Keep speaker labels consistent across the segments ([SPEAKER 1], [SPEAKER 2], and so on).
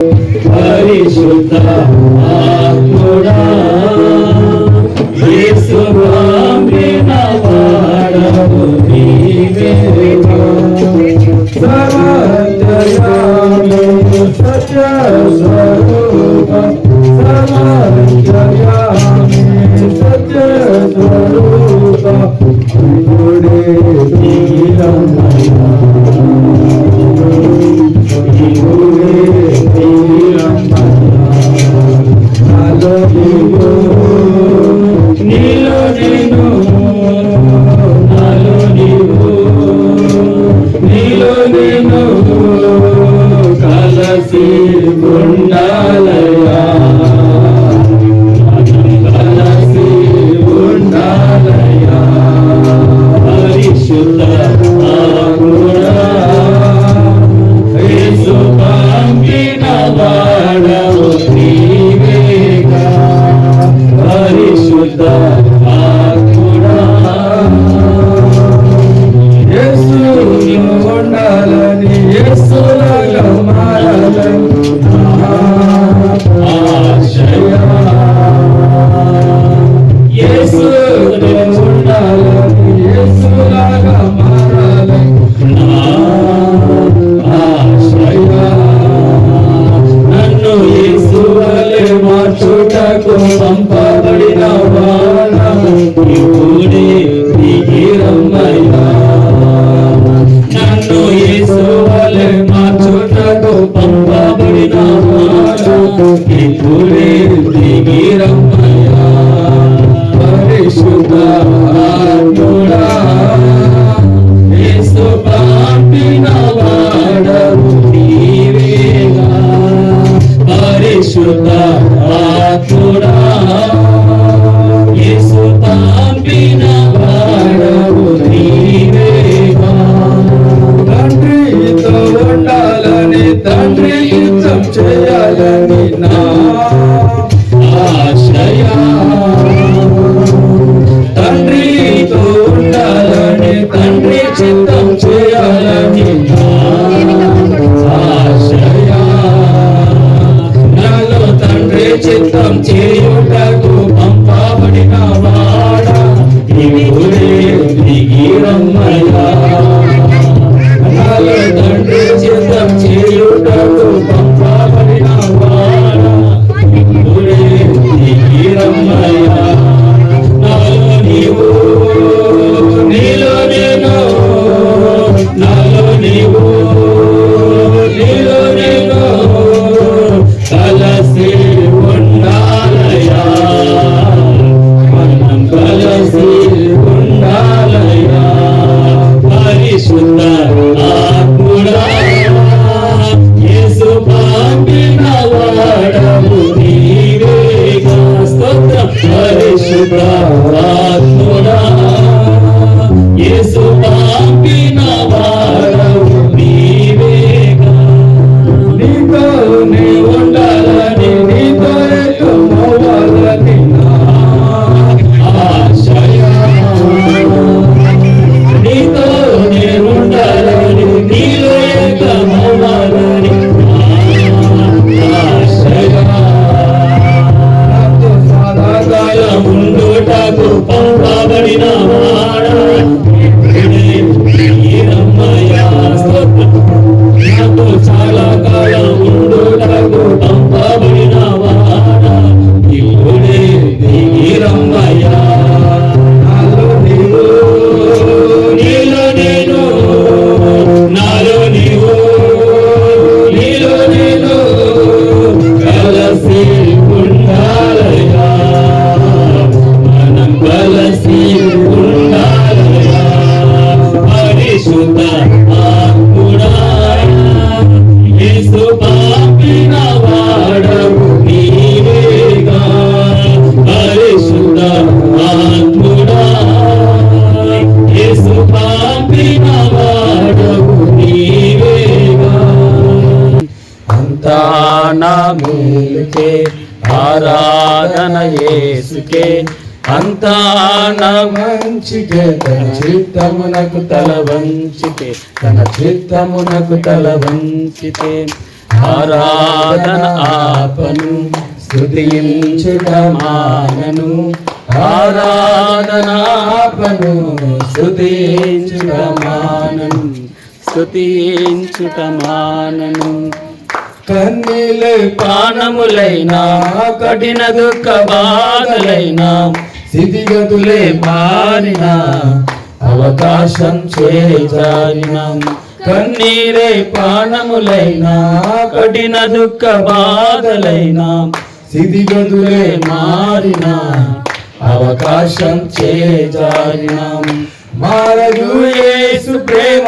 [SPEAKER 1] పరిశుద్ధ ఆత్ముడా యేసు పంపిన వాడవు నీవేగా సర్వజయామి సత్య స్వరూప సర్వజయామి సత్య స్వరూప ఇప్పుడే తీరమయ్యా ఇప్పుడే తీరమయ్యా నాలో నీలో నేను నాలో నీలో నేను కలసి ఉండాలయా కలసి ఉండాలయా పరిశుద్ధ ఆత్ముడా యేసు పంపిన వాడవు నీవేగా పరిశుద్ధ ఆత్ముడా యేసు ఉండాలని యేసులాగా మారాలని ఆశయా యేసు ఉండాలని యేసులాగా మారాలని ఆశయా నన్ను యేసు వలె మార్చుటకు పంపబడిన వాడా ఇప్పుడే దిగిరమ్మయ్యా నన్ను యేసు వలె మార్చుటకు పంపబడిన వాడా ఇప్పుడే దిగిరమ్మయ్యా పరిశుద్ధ ఆత్ముడా యేసు పంపిన వాడవు నీవేగా పరిశుద్ధ ఆత్ముడా యేసు పంపిన వాడవు నీవేగా తండ్రితో ఉండాలని తండ్రి ఇష్టం చేయాలని నా ఆశయా తండ్రితో ఉండాలని తండ్రి చిత్తం చేయాలని నా ఆశయా నాలో తండ్రి చిత్తం చేయుటకు పంపబడిన వాడా ఇప్పుడే దిగిరమ్మయ్యా నాలో తండ్రి చిత్తం చేయుటకు పంపబడిన వాడా ఇప్పుడే దిగిరమ్మయ్యా నాలో నీవు నీలో నేను నాలో నీవు నీలో నేను కలసి ఉండాలయా మనం కలసి ఉండాలయా పరిశుద్ధ ఆత్ముడా యేసు పంపిన వాడవు నీవేగా స్తోత్రం పరిశుద్ధ ఆత్ముడా యేసు పంపిన వాడవు నీవేగా నీతోనే ఉండాలని నీతో ఏకమవ్వాలని నా ఆశయా నీతోనే ఉండాలని నీలో ఏకమవ్వాలని నా ఆశయా నాతో సదాకాలం ఉండుటకు పంపబడిన వాడా నాతో చాలా కాలం ఉండుటకు పంపబడిన వాడా ఇప్పుడే దిగిరమ్మయ్యా నాలో నీవు నీలో నేను నాలో నీవు నీలో నేను కలసి ఉండాలయా మనం కలసి ఉండాలయా పరిశుద్ధ ఆత్ముడా యేసు పంపిన వాడవు నీవేగా పరిశుద్ధ ఆత్ముడా యేసు పంపిన వాడవు నీవేగా అంతా నా మేలుకే ఆరాధన యేసుకే అంతా నా మంచికే తన చిత్తమునకు తల వంచితే తన చిత్తమునకు తల వంచితే ఆరాధన ఆపను స్తుతించుట మానను ఆరాధన ఆపను స్తుతించుట మానను స్తుతించుట మానను కన్నీలే పానములైనా కఠిన దుఃఖ బాధలైనా స్థితిగతులే మారిన అవకాశం చేజారిన కన్నీరే పానములైనా కఠిన దుఃఖ బాధలైనా స్థితిగతులే మారిన అవకాశం చేజారిన మారదు యేసు ప్రేమ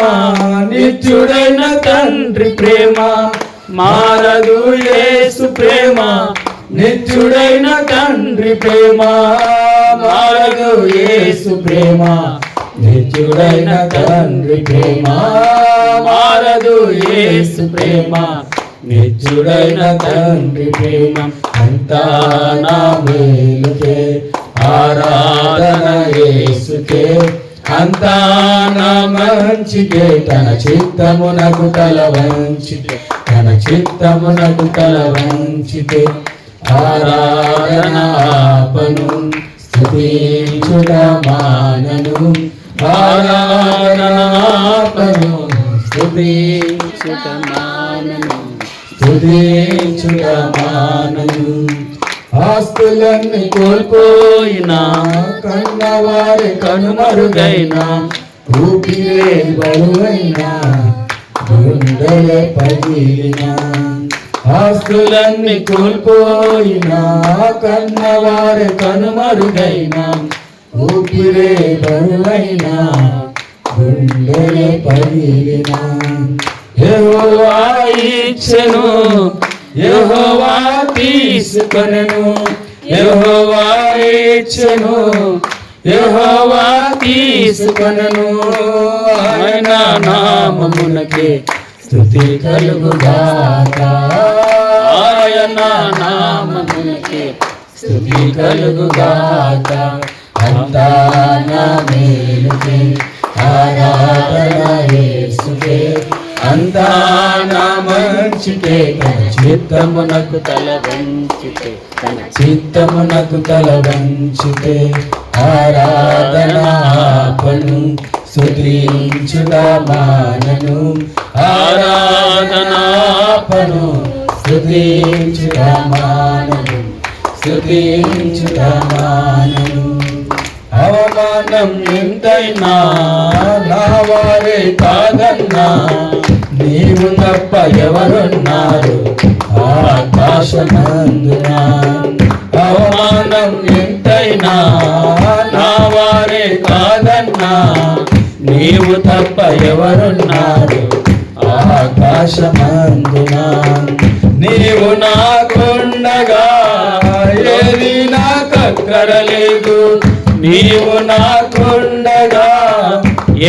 [SPEAKER 1] నిత్యుడైన తండ్రి ప్రేమ మారదు యేసు ప్రేమ నిత్యుడైన తండ్రి ప్రేమ మారదు యేసు ప్రేమ నిత్యుడైన తండ్రి ప్రేమ మారదు యేసు ప్రేమ నిత్యుడైన తండ్రి ప్రేమ అంతా నా మేలుకే ఆరాధన యేసుకే అంతా నా మంచికే తన చిత్తమునకు తల వంచితే తన చిత్తమునకు తల వంచితే ఆరాధన ఆపను స్తుతించుట మానను ఆరాధన ఆపను స్తుతించుట మానను స్తుతించుట మానను ఆస్తులన్నీ కోల్పోయినా కన్నవారి కనుమరుగైనా ఊపిరే బరువైనా గుండెలే పగిలినా ఆస్తులన్నీ కోల్పోయినా కన్నవారి కనుమరుగైనా ఊపిరే బరువైనా గుండెలే పగిలినా యెహోవా ఇచ్చెను యెహోవా తీసుకొనెను యెహోవా ఇచ్చెను యెహోవా తీసుకొనెను ఆయన నామమునకే స్తుతి కలుగుగాక ఆయన నామమునకే స్తుతి కలుగుగాక అంతా నా మేలుకే ఆరాధన యేసుకే అంతా నా మంచికే తన చిత్తమునకు తల వంచితే తన చిత్తమునకు తల వంచితే ఆరాధన ఆపను స్తుతించుట మానను ఆరాధన ఆపను స్తుతించుట మానను స్తుతించుట మానను అవమానం ఎంతైనా నా వారే కాదన్నా నీవు తప్ప ఎవరున్నారు ఆకాశమందున అవమానం ఎంతైనా నా వారే కాదన్నా నీవు తప్ప ఎవరున్నారు ఆకాశమందున నీవు నాకుండగా ఏది నాకక్కరలేదు నీవు నాకుండగా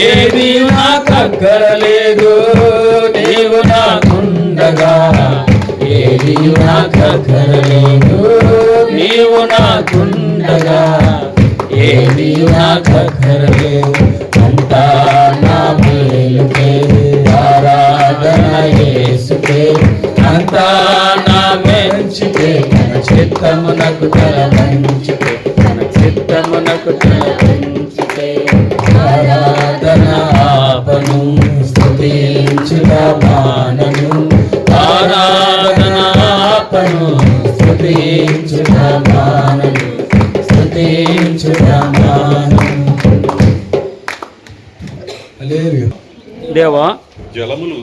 [SPEAKER 1] ఏది నాకక్కరలేదు నీవు నాకుండగా ఏది నాకక్కరలేదు నీవు నాకుండగా ఏది నాకక్కరలేదు అంతా నా మేలుకే ఆరాధన యేసుకే అంతా నా మంచికే తన చిత్తమునకు తల వంచితే తన చిత్తమునకు తల వంచితే ఆరాధన ఆపను స్తుతించుట మానను ఆరాధన ఆపను స్తుతించుట మానను స్తుతించుట మానను. దేవా
[SPEAKER 2] జలములు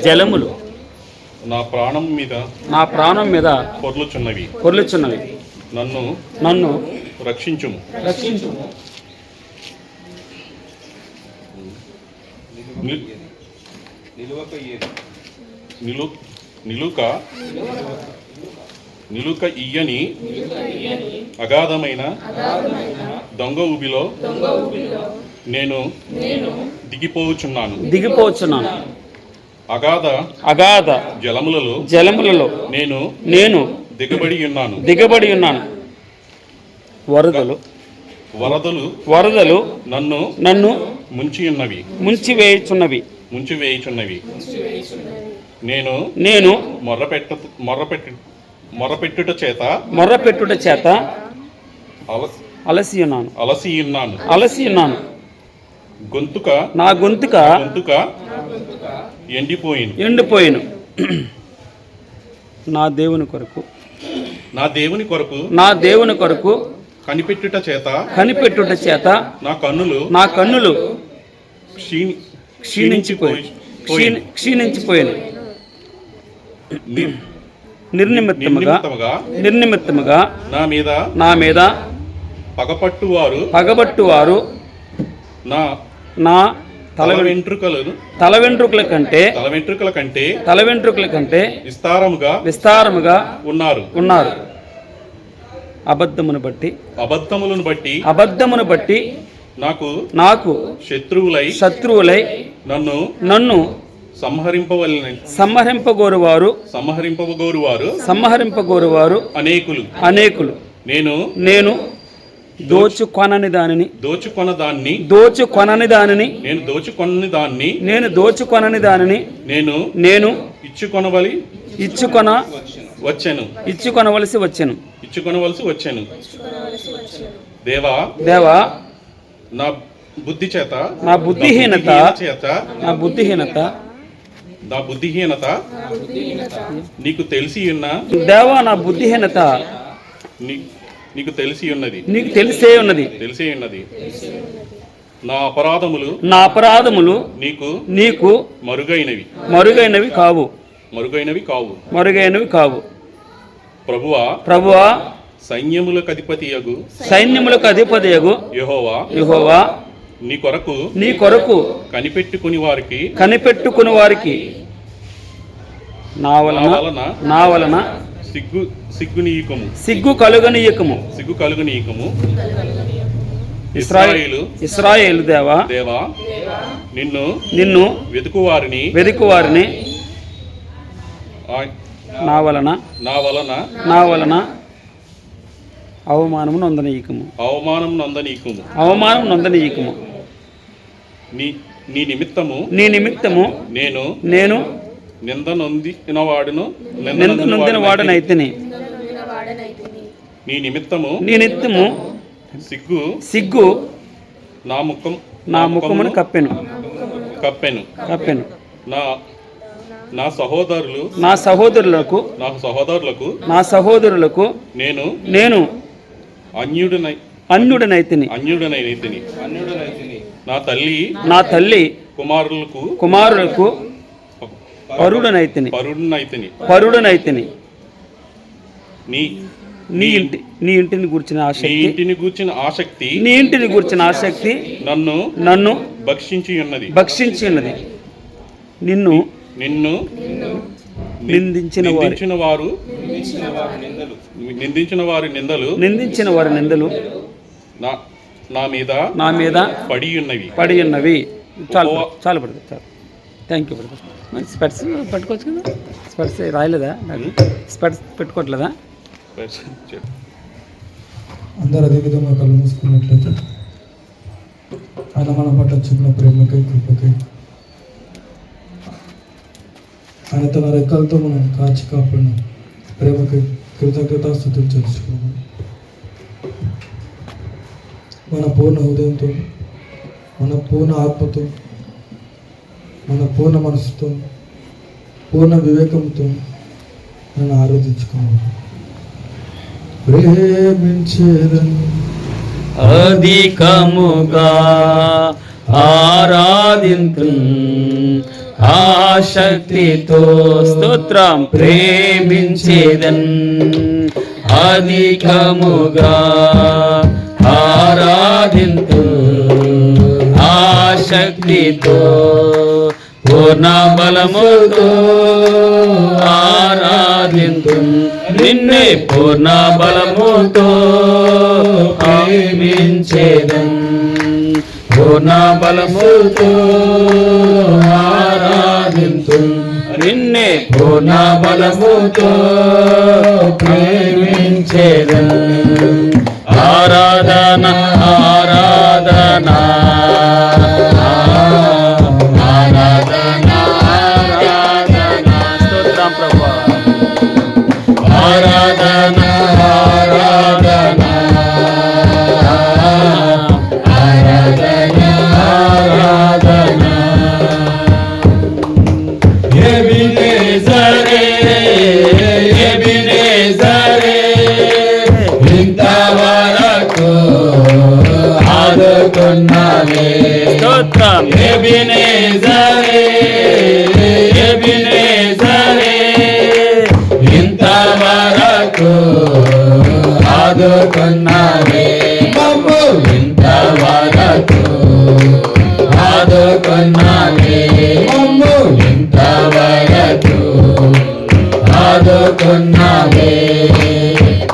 [SPEAKER 1] జలములు
[SPEAKER 2] నా ప్రాణం మీద
[SPEAKER 1] పొర్లుచున్నవి నన్ను
[SPEAKER 2] రక్షించుము. నిలుక ఇయ్యని అగాధమైన దొంగ ఊబిలో నేను దిగిపోవచ్చున్నాను. అగాధ జలములలో నేను దిగబడి ఉన్నాను. వరదలు నన్ను ముంచివేయుచున్నవి. ముంచివేయుచున్నవి. నేను
[SPEAKER 1] నేను
[SPEAKER 2] మొర్రపెట్టుట చేత
[SPEAKER 1] అలసి ఉన్నాను.
[SPEAKER 2] నా గొంతుక ఎండిపోయిను.
[SPEAKER 1] నా దేవుని కొరకు
[SPEAKER 2] కనిపెట్టుట చేత నా
[SPEAKER 1] కన్నులు క్షీణించిపోయాను. నిర్నిమిత్తముగా నా మీద పగబట్టువారు నా తల వెంట్రుకల కంటే విస్తారముగా ఉన్నారు. అబద్ధమును బట్టి నాకు శత్రువులై నన్ను సంహరింపగోరువారు అనేకులు. నేను దోచుకొనని దానిని నేను ఇచ్చుకొనవలసి వచ్చెను. దేవా
[SPEAKER 2] నా బుద్ధిహీనత నీకు తెలిసి ఉన్నా.
[SPEAKER 1] దేవా, నా బుద్ధిహీనత
[SPEAKER 2] నీకు తెలిసే ఉన్నది. నా అపరాధములు నీకు మరుగైనవి కావు. ప్రభువా, సైన్యములకు అధిపతియగు యెహోవా నీ కొరకు కనిపెట్టుకుని వారికి నా వలన సిగ్గు కలుగనీయకము. ఇశ్రాయేలు దేవా, నిన్ను వెదుకువారిని నా వలన అవమానము నొందనీయకము. నీ నిమిత్తము నేను నింద నొందిన వాడనైతిని. నీ నిమిత్తము సిగ్గు నా ముఖమును కప్పెను. నా సహోదరులకు నేను అన్యుడనైతిని. నా తల్లి కుమారులకు పరుడనైతిని. నీ ఇంటిని గూర్చిన ఆసక్తి నన్ను భక్షించి ఉన్నది. నిన్ను నిందించిన వారి నిందలు నా మీద పడి ఉన్నవి. చాలా పడుతుంది. చాలు. Thank you brother. స్పెట్స్ పెట్టుకోవచ్చు కదా. స్పెట్స్ రాయలేదా? స్పెట్స్ పెట్టుకోవట్లేదా?
[SPEAKER 3] అందరు అదే విధంగా కళ్ళు మూసుకున్నట్లయితే ఆయన మన పట్ల చూపిన ప్రేమకై, కృపకై, ఆయన తన రెక్కలతో మనం కాచి కాపాడిన ప్రేమకై కృతజ్ఞతాస్తుతులు చేర్చుకున్నాం. మన పూర్ణ హృదయంతో, మన పూర్ణ ఆత్మతో, మన పూర్ణ మనసుతో, పూర్ణ వివేకంతో నన్ను ఆరాధించుకున్నాం. ప్రేమించేదను
[SPEAKER 1] అధికముగా ఆరాధింతు ఆశక్తితో స్తోత్రం. ప్రేమించేదన్ అధికముగా ఆరాధింతు ఆశక్తితో పూర్ణ బలముతో ఆరాధింతు నిన్నే పూర్ణ బలముతో ప్రేమించేదన్. పూర్ణ బలముతో ఆరాధింతు నిన్నే పూర్ణ బలముతో ప్రేమించేదన్. ఆరాధన ఆరాధన ఆరాధన ఆరాధన ఆరాధన ఆరాధన ఆరాధన ఎబినేజరే ఎబినేజరే ఇంతవరకు ఆదుకున్నావే
[SPEAKER 2] స్తోత్రం
[SPEAKER 1] ఎబినేజరే ఎబినేజరే ఇంతవరకు ఆదుకున్నావే మమ్ము ఇంతవరకు ఆదుకున్నావే మమ్ము ఇంతవరకు ఆదుకున్నావే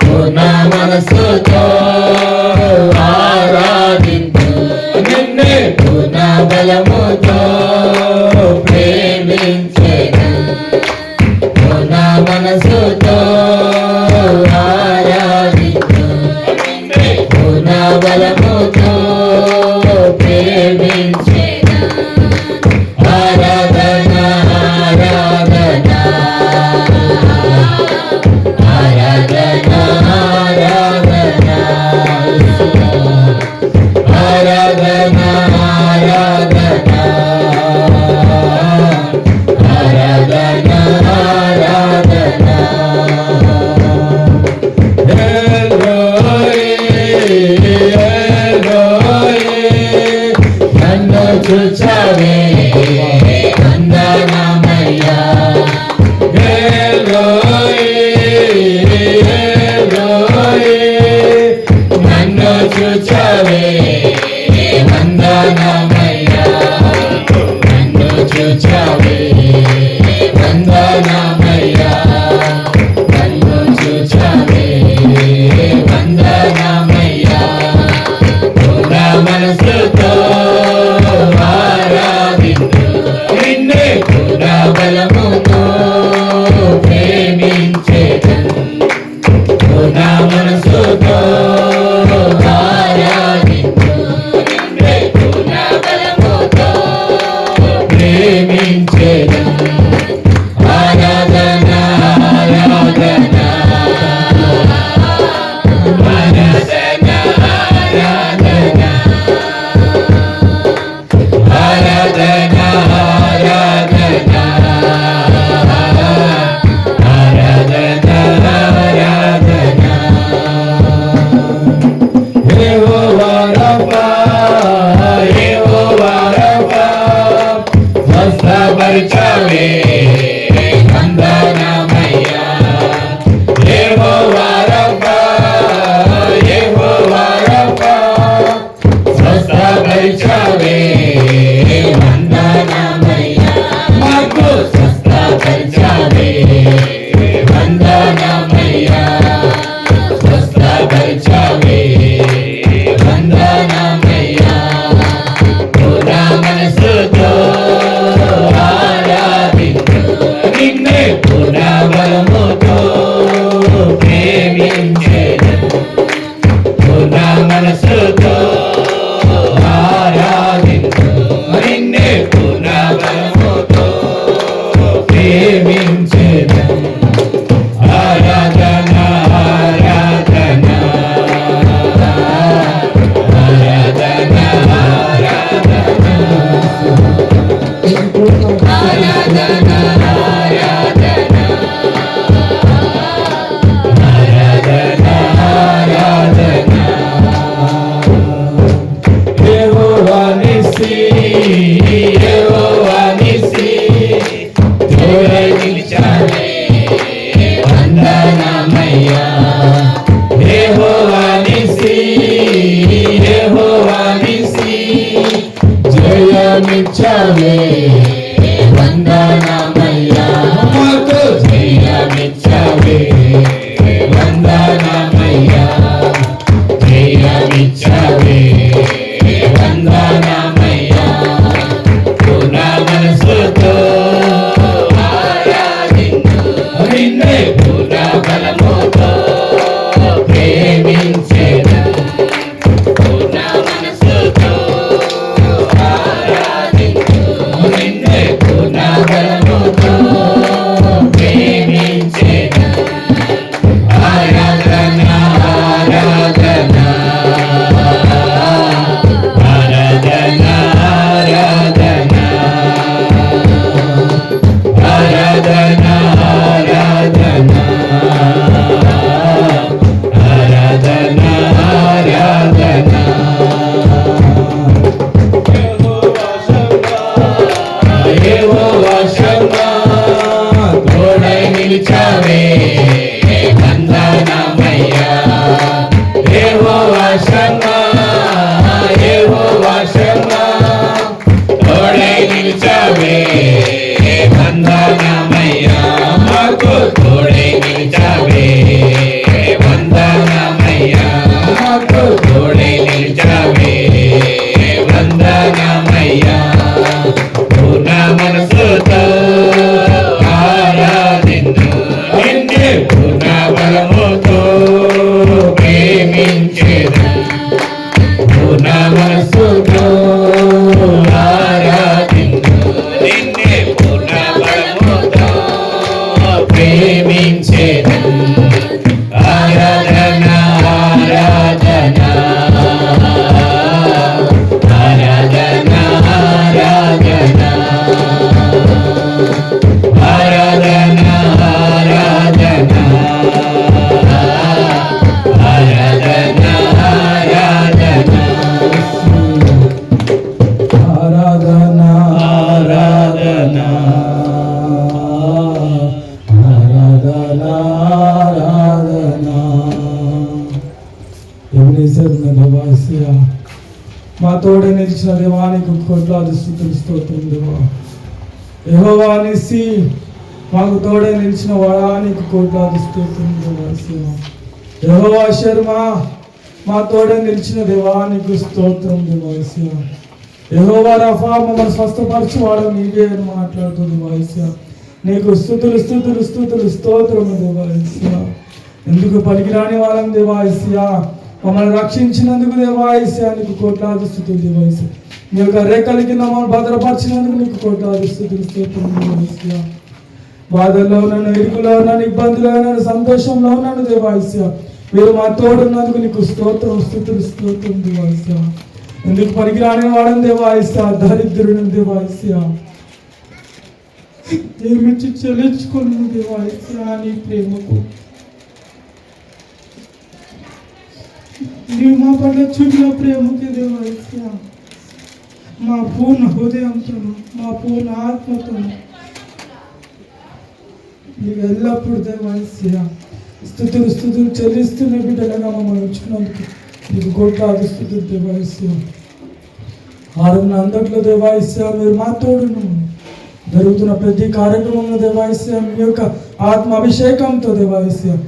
[SPEAKER 1] పూర్ణ మనసుతో ఆరాధించు నిన్నే పూర్ణ బలముతో ప్రేమించేను పూర్ణ మనసుతో ఆరాధించు నిన్నే పూర్ణ బలముతో ప్రేమించేను ఆరాధన ఆరాధన ఆరాధన ఆరాధన ఆరాధన ఆరాధన ఆరాధన ఎల్రోయి ఎల్రోయి నన్ను చూచావే వందనమయ్యా ఎల్రోయి ఎల్రోయి నన్ను చూచావే వందనమయ్యా నన్ను చూచావే వందనమయ్యా నన్ను చూచావే వందనమయ్యా పూర్ణ మనసుతో ఆరాధించు నిన్నే పూర్ణ బలముతో ప్రేమించేదను పూర్ణ మనసుతో ఆరాధించు నిన్నే పూర్ణ బలముతో ప్రేమించేదను ఆరాధన ఆరాధన ఆరాధన ఆరాధన ఆరాధన ఆరాధన ఆరాధన యెహోవా రఫా యెహోవా రఫా స్వస్థపరచవే వందనమయ్యా యెహోవా రఫా యెహోవా రఫా స్వస్థపరచవే వందనమయ్యా మాకు స్వస్థపరచవే వందనమయ్యా స్వస్థపరచవే వందనమయ్యా పూర్ణ మనసుతో ఆరాధించు నిన్నే పూర్ణ బలముతో ప్రేమించేదను పూర్ణ మనసుతో ఆరాధించు నిన్నే పూర్ణ బలముతో ప్రేమించేదను ఆరాధన ఆరాధన ఆరాధన ఆరాధన ఆరాధన ఆరాధన ఆరాధన యెహోవా నిస్సి యెహోవా నిస్సి తోడై నిలిచావే వందనమయ్యా యెహోవా నిస్సి యెహోవా నిస్సి జయమిచ్చావే వందనమయ్యా మాకు జయమిచ్చావే వందనమయ్యా జయమిచ్చావే వందనమయ్యా పూర్ణ మనసుతో ఆరాధించు నిన్నే పూర్ణ బలముతో ప్రేమించేదను పూర్ణ మనసుతో ఆరాధించు నిన్నే
[SPEAKER 3] ఆరాధన. ఎబినేజర్ దేవా యేసయ్యా, మా తోడే నిలిచిన దేవానికి కోట్లాది స్తుతులు స్తోత్రం దేవా. యెహోవా నిస్సి, మాకు తోడే నిలిచిన వాడానికి కోట్లాది స్తోత్రం దేవా యేసయ్యా. యెహోవా శర్మా, మా తోడే నిలిచిన దేవానికి స్తోత్రం దేవా యేసయ్యా. యెహోవా రఫా, మమ్మల్ని స్వస్థపరచువాడు నీవే అని మాట్లాడుతుంది దేవా యేసయ్యా. నీకు స్తుతులు స్తుతులు స్తుతులు స్తోత్రము దేవా యేసయ్యా. ఎందుకు పనికిరాని వాళ్ళం దేవా యేసయ్యా, మమ్మల్ని రక్షించినందుకు దేవా యేసయ్యా నీకు కోట్లాది స్తుతులు దేవా యేసయ్యా. నీ యొక్క రెక్కల కింద మమ్మల్ని భద్రపరిచినందుకు నీకు కోట్లాది స్తుతులు స్తోత్రం దేవా యేసయ్యా. బాధల్లో ఉన్నాను, ఇరుకులో ఉన్నాను, ఇబ్బందులో ఉన్నాను, సంతోషంలో ఉన్నాను దేవా యేసయ్యా. మీరు మా తోడున్నందుకు నీకు స్తోత్రం స్తుతులు స్తోత్రం దేవా యేసయ్యా. ఎందుకు పనికిరాని వాడని దేవా యేసయ్యా, దరిద్రుని దేవా యేసయ్యా, ఏమిచ్చి చెల్లించుకున్నాను దేవా యేసయ్యా నీ ప్రేమకు. నీవు మా పట్ల చూపిన ప్రేమకి దేవా యేసయ్యా, మా పూర్ణ హృదయంతోను మా పూర్ణ ఆత్మతోను నీకు ఎల్లప్పుడు దేవా యేసయ్యా స్తుతులు స్తుతులు చెల్లిస్తున్న బిడ్డలుగా మమ్మల్ని ఉంచుకున్నందుకు నీకు కోట్లాది స్తుతులు దేవా యేసయ్యా. ఆరున్న అందట్లో దేవా యేసయ్యా మీరు మా తోడును. జరుగుతున్న ప్రతి కార్యక్రమంలో దేవా యేసయ్యా మీ యొక్క ఆత్మ అభిషేకంతో దేవా యేసయ్యా,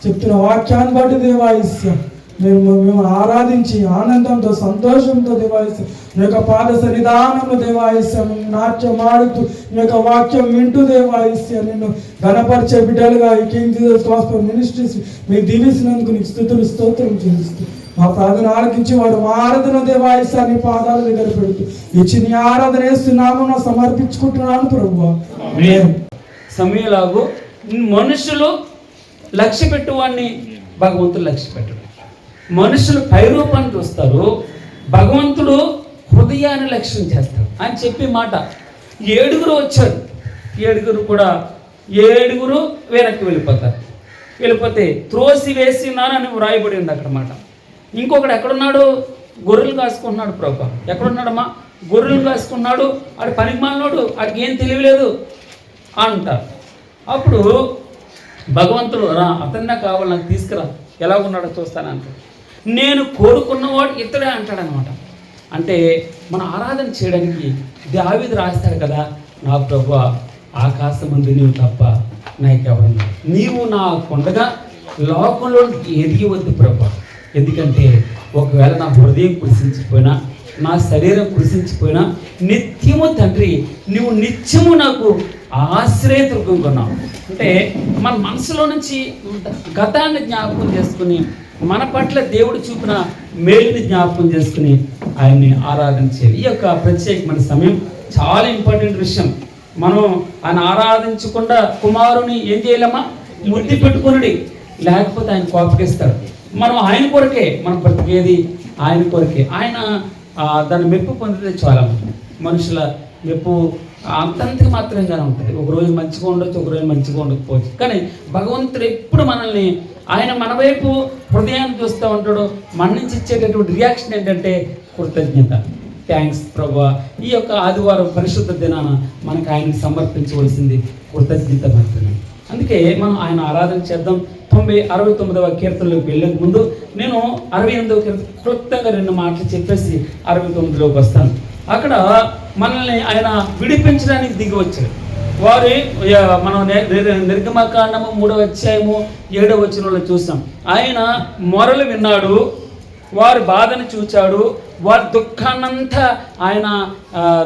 [SPEAKER 3] చెప్తున్న వాక్యాన్ని బట్టి దేవా యేసయ్యా మేము ఆరాధించి ఆనందంతో సంతోషంతో దేవా యేసయ్యా మీ యొక్క పాద సన్నిధానంలో దేవా యేసయ్యా మేము నాట్యం ఆడుతూ మీ యొక్క వాక్యం వింటూ దేవా యేసయ్యా నిన్ను ఘనపరిచే బిడ్డలుగా ఈ కింగ్ జీసస్ గాస్పెల్ మినిస్ట్రీస్ మీరు దీవించినందుకు నీకు స్తుతులు స్తోత్రం చెల్లిస్తూ మా ప్రార్థన ఆలకించి వాడు మా ఆరాధన దేవా యేసయ్యా నీ పాదాల దగ్గర పెడుతూ ఇచ్చి నీ ఆరాధన వేస్తున్నాము సమర్పించుకుంటున్నాను ప్రభువా.
[SPEAKER 2] సమయలాగు మనుషులు లక్ష్య పెట్టువాడిని భగవంతుడు లక్ష్య పెట్టడు. మనుషులు పైరూపాన్ని చూస్తారు, భగవంతుడు హృదయాన్ని లక్ష్యం చేస్తాడు అని చెప్పి మాట. 7 వచ్చారు, 7 వెనక్కి వెళ్ళిపోతే త్రోసి వేసినానని వ్రాయబడి ఉంది అక్కడ మాట. ఇంకొకడు ఎక్కడున్నాడు? గొర్రెలు కాసుకుంటున్నాడు ప్రభా. ఎక్కడున్నాడమ్మా? గొర్రెలు కాసుకున్నాడు. ఆడు పనికి మాలినోడు, ఆడికి ఏం తెలియలేదు అంటారు. అప్పుడు భగవంతుడు రా అతన్నే కావాలి నాకు తీసుకురా, ఎలా ఉన్నాడో చూస్తానంటాడు. నేను కోరుకున్నవాడు ఇతడే అంటాడనమాట. అంటే మన ఆరాధన చేయడానికి దావీదు రాస్తాడు కదా, నా ప్రభువా ఆకాశమందు నీవు తప్ప నాకెవరున్నా, నీవు నా కొండగా లోకంలో ఎదిగి వద్దు ప్రభా. ఎందుకంటే ఒకవేళ నా హృదయం కృషించిపోయినా, నా శరీరం కృషించిపోయినా, నిత్యము తండ్రి నువ్వు నిత్యము నాకు ఆశ్రయదుర్గం కొన్నావు. అంటే మన మనసులో నుంచి గతాన్ని జ్ఞాపకం చేసుకుని మన పట్ల దేవుడు చూపిన మేలుని జ్ఞాపకం చేసుకుని ఆయన్ని ఆరాధించేది. ఈ యొక్క ప్రత్యేకమైన సమయం చాలా ఇంపార్టెంట్ విషయం. మనం ఆయన ఆరాధించకుండా కుమారుని ఏం చేయలేమా? ముద్దు పెట్టుకుని, లేకపోతే ఆయన కోపగిస్తాడు. మనం ఆయన కొరకే, మనం బ్రతికేది ఆయన కొరకే. ఆయన దాన్ని మెప్పు పొందితే చాలా మనుషుల మెప్పు అంతంతకి మాత్రంగానే ఉంటుంది. ఒకరోజు మంచిగా ఉండొచ్చు, ఒకరోజు మంచిగా ఉండకపోవచ్చు. కానీ భగవంతుడు ఎప్పుడు మనల్ని ఆయన మన వైపు హృదయాన్ని చూస్తూ ఉంటాడు. మన నుంచి ఇచ్చేటటువంటి రియాక్షన్ ఏంటంటే కృతజ్ఞత. థ్యాంక్స్ ప్రభా. ఈ యొక్క ఆదివారం పరిశుద్ధ దినాన మనకు ఆయనకు సమర్పించవలసింది కృతజ్ఞత మాత్రమే. అందుకే మనం ఆయన ఆరాధన చేద్దాం. 69వ కీర్తనలోకి వెళ్ళే ముందు నేను 68వ కీర్తన క్లుప్తంగా 2 మాటలు చెప్పేసి 69లోకి వస్తాను. అక్కడ మనల్ని ఆయన విడిపించడానికి దిగి వచ్చాడు. వారు మనం నిర్గమకాండము 3వ అధ్యాయము 7వ వచనంలో చూసాం. ఆయన మొరలు విన్నాడు, వారి బాధను చూచాడు, వారి దుఃఖాన్నంతా ఆయన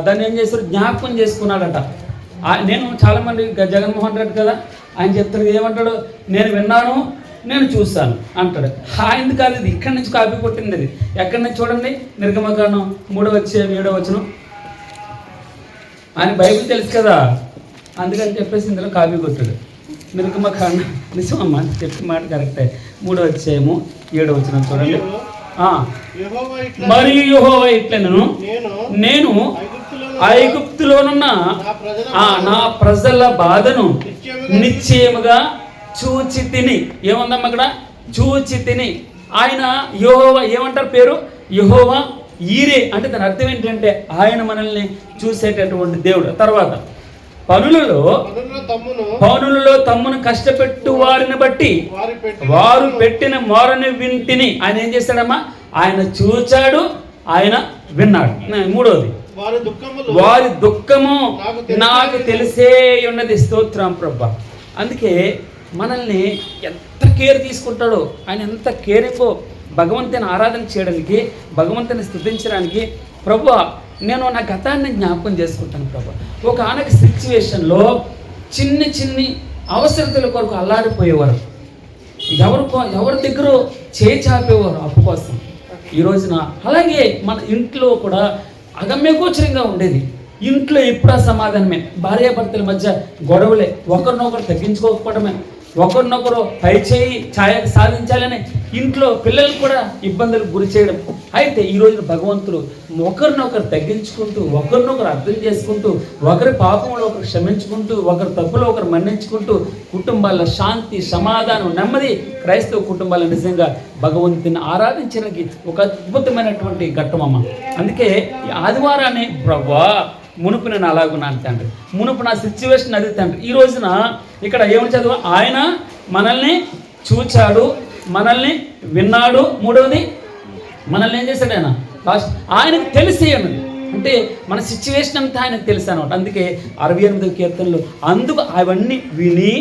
[SPEAKER 2] దాన్ని ఏం చేశాడు? జ్ఞాపకం చేసుకున్నాడట. నేను చాలామంది జగన్మోహన్ రెడ్డి కదా, ఆయన చెప్తాడు ఏమంటాడు? నేను విన్నాను, నేను చూశాను అంటాడు. ఆయన కాదు, ఇది ఇక్కడి నుంచి కాపీ కొట్టింది. అది ఎక్కడి నుంచి చూడండి, నిర్గమకాండం 3వ అధ్యాయం 7వ వచనం. ఆయన బైబిల్ తెలుసు కదా, అందుకని చెప్పేసి ఇందులో కాపీ కొట్టాడు. నిర్గమకాండం నిజమమ్మా, చెప్పిన మాట కరెక్టే. 3వ అధ్యాయము 7వ వచనం చూడండి. మరియు యెహోవా ఇట్లనెను, నేను ఐగుప్తులోనున్న నా ప్రజల బాధను నిశ్చయముగా చూచి తిని. ఏముందమ్మా అక్కడ? చూచి తిని. ఆయన యెహోవా ఏమంటారు పేరు? యెహోవా ఈరే. అంటే దాని అర్థం ఏంటంటే ఆయన మనల్ని చూసేటటువంటి దేవుడు. తర్వాత పనులలో తమ్మును కష్టపెట్టు వారిని బట్టి వారు పెట్టిన మొరని వింటిని. ఆయన ఏం చేశాడమ్మా? ఆయన చూచాడు, ఆయన విన్నాడు. మూడవది, వారి దుఃఖము నాకు తెలిసే ఉన్నది. స్తోత్రం ప్రభా. అందుకే మనల్ని ఎంత కేర్ తీసుకుంటాడో, ఆయన ఎంత కేరింగో భగవంతుని ఆరాధన చేయడానికి, భగవంతుని స్తుతించడానికి. ప్రభా, నేను నా గతాన్ని జ్ఞాపకం చేసుకుంటాను ప్రభా. ఒక ఆనక సిచ్యువేషన్లో చిన్ని అవసరతల కొరకు అల్లాడిపోయేవారు, ఎవరి దగ్గర చేయి చాపేవారు అప్పు కోసం. ఈ రోజున అలాగే మన ఇంట్లో కూడా అగమ్యగోచరంగా ఉండేది. ఇంట్లో ఎప్పుడా సమాధానమే, భార్యాభర్తల మధ్య గొడవలే, ఒకరినొకరు తగ్గించుకోకపోవడమే, ఒకరినొకరు పై చేయి ఛాయకు సాధించాలని ఇంట్లో పిల్లలు కూడా ఇబ్బందులకు గురి చేయడం. అయితే ఈ రోజున భగవంతుడు ఒకరినొకరు తగ్గించుకుంటూ, ఒకరినొకరు అర్థం చేసుకుంటూ, ఒకరి పాపంలో ఒకరు క్షమించుకుంటూ, ఒకరి తప్పులో ఒకరు మన్నించుకుంటూ కుటుంబాల శాంతి, సమాధానం, నెమ్మది. క్రైస్తవ కుటుంబాలు నిజంగా భగవంతుని ఆరాధించడానికి ఒక అద్భుతమైనటువంటి ఘట్టమమ్మ. అందుకే ఈ ఆదివారాన్ని ప్రభా మునుపు నేను అలాగున్నాను తండ్రి, మునుపు నా సిచ్యువేషన్ అది తండ్రి. ఈ రోజున ఇక్కడ ఏమని చదువు? ఆయన మనల్ని చూచాడు, మనల్ని విన్నాడు. మూడవది, మనల్ని ఏం చేశాడు? ఆయనకు తెలిసే అన్నది. అంటే మన సిచ్యువేషన్ అంతా ఆయనకు తెలుసు అనమాట. అందుకే 68వ కీర్తనలో అందుకు అవన్నీ విని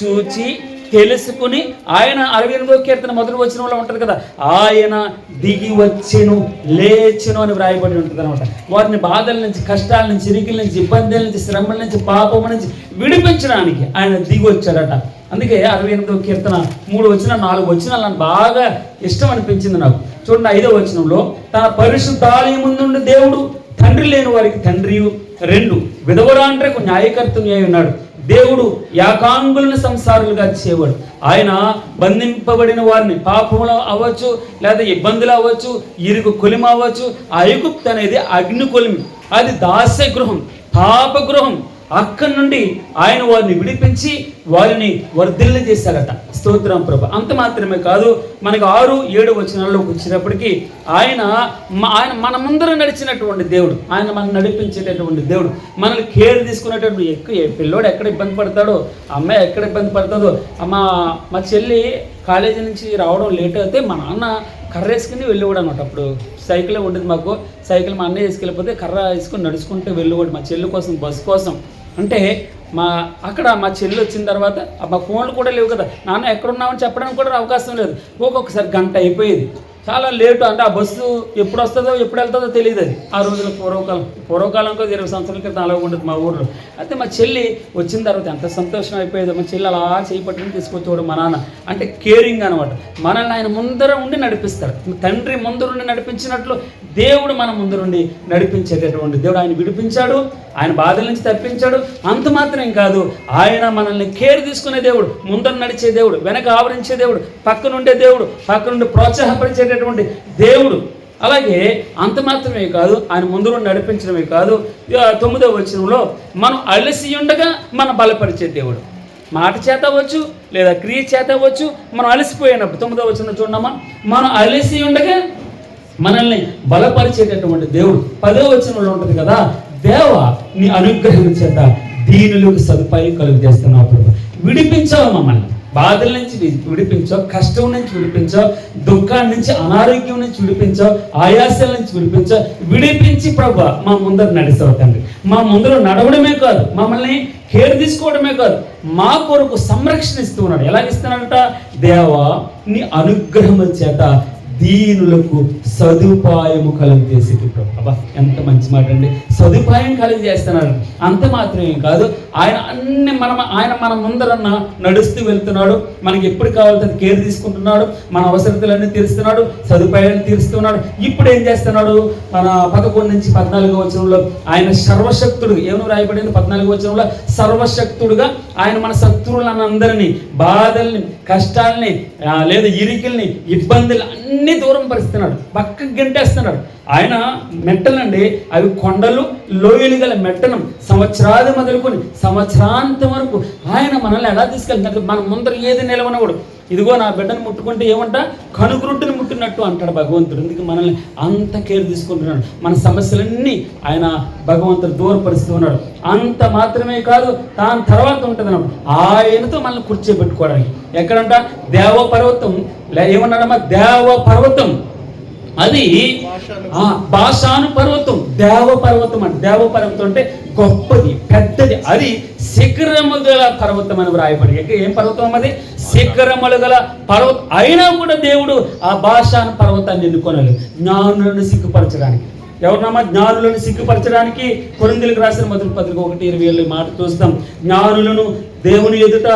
[SPEAKER 2] చూచి తెలుసుకుని ఆయన 68వ కీర్తన మొదటి వచనంలో ఉంటుంది కదా, ఆయన దిగి వచ్చెను లేచెను అని వ్రాయబడి ఉంటుంది అనమాట. వారిని బాధల నుంచి, కష్టాల నుంచి, ఇరుకుల నుంచి, ఇబ్బందుల నుంచి, శ్రమల నుంచి, పాపం నుంచి విడిపించడానికి ఆయన దిగి వచ్చాడట. అందుకే 68వ కీర్తన 3 వచనాలు 4 వచనాలు నాకు బాగా ఇష్టం అనిపించింది నాకు. చూడండి, 5వ వచనంలో, తన పరిశుద్ధాలయం ముందుండి దేవుడు తండ్రి లేని వారికి తండ్రి, 2 విధవరాండ్రకు న్యాయకర్తని అయి ఉన్నాడు. దేవుడు యాకాంగులను సంసారులుగా చేవాడు. ఆయన బంధింపబడిన వారిని, పాపములు అవ్వచ్చు, లేదా ఇబ్బందులు అవ్వచ్చు, ఇరుగు కొలిమి అవ్వచ్చు. ఆ ఐగుప్తు అనేది అగ్ని కొలిమి, అది దాస్య గృహం, పాప గృహం. అక్కడి నుండి ఆయన వారిని విడిపించి వారిని వర్ధిల్ల చేశారట. స్తోత్రం ప్రభు. అంత మాత్రమే కాదు, మనకు 6, 7 వచనాల్లోకి వచ్చినప్పటికీ ఆయన మన ముందర నడిచినటువంటి దేవుడు, ఆయన మనం నడిపించేటటువంటి దేవుడు, మనల్ని కేర్ తీసుకునేటటువంటి. పిల్లోడు ఎక్కడ ఇబ్బంది పడతాడో, అమ్మాయి ఎక్కడ ఇబ్బంది పడుతుందో. మా చెల్లి కాలేజీ నుంచి రావడం లేట్ అయితే మా నాన్న కర్ర వేసుకుని వెళ్ళేవాడు అనమాట. అప్పుడు సైకిలే ఉండేది మాకు. సైకిల్ మా అన్నయ్య వేసుకెళ్ళిపోతే కర్ర వేసుకుని నడుచుకుంటూ వెళ్ళేవాడు మా చెల్లి కోసం, బస్సు కోసం. అంటే అక్కడ మా చెల్లి వచ్చిన తర్వాత మా ఫోన్లు కూడా లేవు కదా, నాన్న ఎక్కడున్నామని చెప్పడానికి కూడా అవకాశం లేదు. ఒక్కొక్కసారి గంట అయిపోయేది, చాలా లేటు. అంటే ఆ బస్సు ఎప్పుడు వస్తుందో ఎప్పుడు వెళ్తుందో తెలియదు. అది ఆ రోజుల్లో పూర్వకాలంలో 20 సంవత్సరాల క్రితం అలా ఉండదు మా ఊర్లో. అయితే మా చెల్లి వచ్చిన తర్వాత ఎంత సంతోషం అయిపోయేది. మా చెల్లి అలా చేయి పట్టుకుని తీసుకొచ్చేవాడు మా నాన్న. అంటే కేరింగ్ అనమాట. మనల్ని ఆయన ముందర ఉండి నడిపిస్తాడు. తండ్రి ముందరుండి నడిపించినట్లు దేవుడు మన ముందరుండి నడిపించేటటువంటి దేవుడు. ఆయన విడిపించాడు, ఆయన బాధల నుంచి తప్పించాడు. అంత మాత్రం కాదు, ఆయన మనల్ని కేర్ తీసుకునే దేవుడు, ముందర నడిచే దేవుడు, వెనక ఆవరించే దేవుడు, పక్కనుండే దేవుడు, పక్క నుండి ప్రోత్సాహపరిచేటటువంటి దేవుడు. అలాగే అంత మాత్రమే కాదు, ఆయన ముందు నడిపించడమే కాదు, 9వ వచనంలో మనం అలసి ఉండగా మనం బలపరిచే దేవుడు. మాట చేత అవ్వచ్చు, లేదా క్రియ చేత అవ్వచ్చు. మనం అలసిపోయినప్పుడు 9వ వచనం చూడమ్మా, మనం అలసి ఉండగా మనల్ని బలపరిచేటటువంటి దేవుడు. 10వ వచనంలో ఉంటుంది కదా, దేవ నీ అనుగ్రహం చేత దీనులకు సదుపాయం కలుగు చేస్తున్నావు ప్రభు. విడిపించావు మమ్మల్ని, బాధల నుంచి విడిపించావు, కష్టం నుంచి విడిపించావు, దుఃఖాన్ని నుంచి, అనారోగ్యం నుంచి విడిపించావు, ఆయాసాల నుంచి విడిపించావు. విడిపించి ప్రభు మా ముందర నడిచావు తండ్రి. మా ముందర నడవడమే కాదు, మమ్మల్ని కేర్ తీసుకోవడమే కాదు, మా కొరకు సంరక్షణ ఇస్తూ ఉన్నాడు. ఎలాగిస్తున్నాడంట? దేవా నీ అనుగ్రహం చేత దీనులకు సదుపాయము కలుగు చేసేది ప్రభు. అబ్బా ఎంత మంచి మాట అండి. సదుపాయం కలుగు చేస్తున్నాడు. అంత మాత్రమే కాదు, ఆయన మన ముందరన్న నడుస్తూ వెళ్తున్నాడు. మనకి ఎప్పుడు కావాలంటే కేర్ తీసుకుంటున్నాడు, మన అవసరతలన్నీ తీరుస్తున్నాడు, సదుపాయాలను తీరుస్తున్నాడు. ఇప్పుడు ఏం చేస్తున్నాడు? మన 11 నుంచి 14వ వచనంలో ఆయన సర్వశక్తుడు, ఏమో రాయబడింది 14వ వచనంలో, సర్వశక్తుడుగా ఆయన మన శత్రువులందరినీ, బాధల్ని, కష్టాలని, లేదా ఇరికిల్ని, ఇబ్బందులు అన్ని దూరం పరుస్తున్నాడు, పక్కకి గంటేస్తున్నాడు. ఆయన మెట్టలండి, అవి కొండలు, లోయలు గల మెట్టను సంవత్సరాది మొదలుకొని సంవత్సరాంతం వరకు ఆయన మనల్ని ఎలా తీసుకెళ్తున్నాడు? మన ముందర ఏది నిలవనవాడు. ఇదిగో నా బిడ్డను ముట్టుకుంటే ఏమంట కనుగురుట్టుని ముట్టినట్టు అంటాడు భగవంతుడు. అందుకే మనల్ని అంత కేర్ తీసుకుంటున్నాడు. మన సమస్యలన్నీ ఆయన భగవంతుడు దూరపరుస్తూ ఉన్నాడు. అంత మాత్రమే కాదు, దాని తర్వాత ఉంటుంది అన్నమాట ఆయనతో మనల్ని కూర్చోబెట్టుకోవడానికి. ఎక్కడంట దేవ పర్వతం, ఏమన్నాడమ్మా దేవ పర్వతం, అది బాషాను పర్వతం. దేవ పర్వతం అంటే దేవ పర్వతం అంటే గొప్పది, పెద్దది, అది శిఖరములు గల పర్వతం అని వ్రాయబడి. ఏం పర్వతం అది? శిఖరములు గల పర్వతం. అయినా కూడా దేవుడు ఆ బాషాను పర్వతాన్ని ఎన్నుకోలేదు జ్ఞానులను సిగ్గుపరచడానికి. ఎవరినమ్మా? జ్ఞానులను సిగ్గుపరచడానికి. కొరింథీయులకు రాసిన మొదటి పత్రిక 1:27 మాట చూస్తాం. జ్ఞానులను దేవుని ఎదుట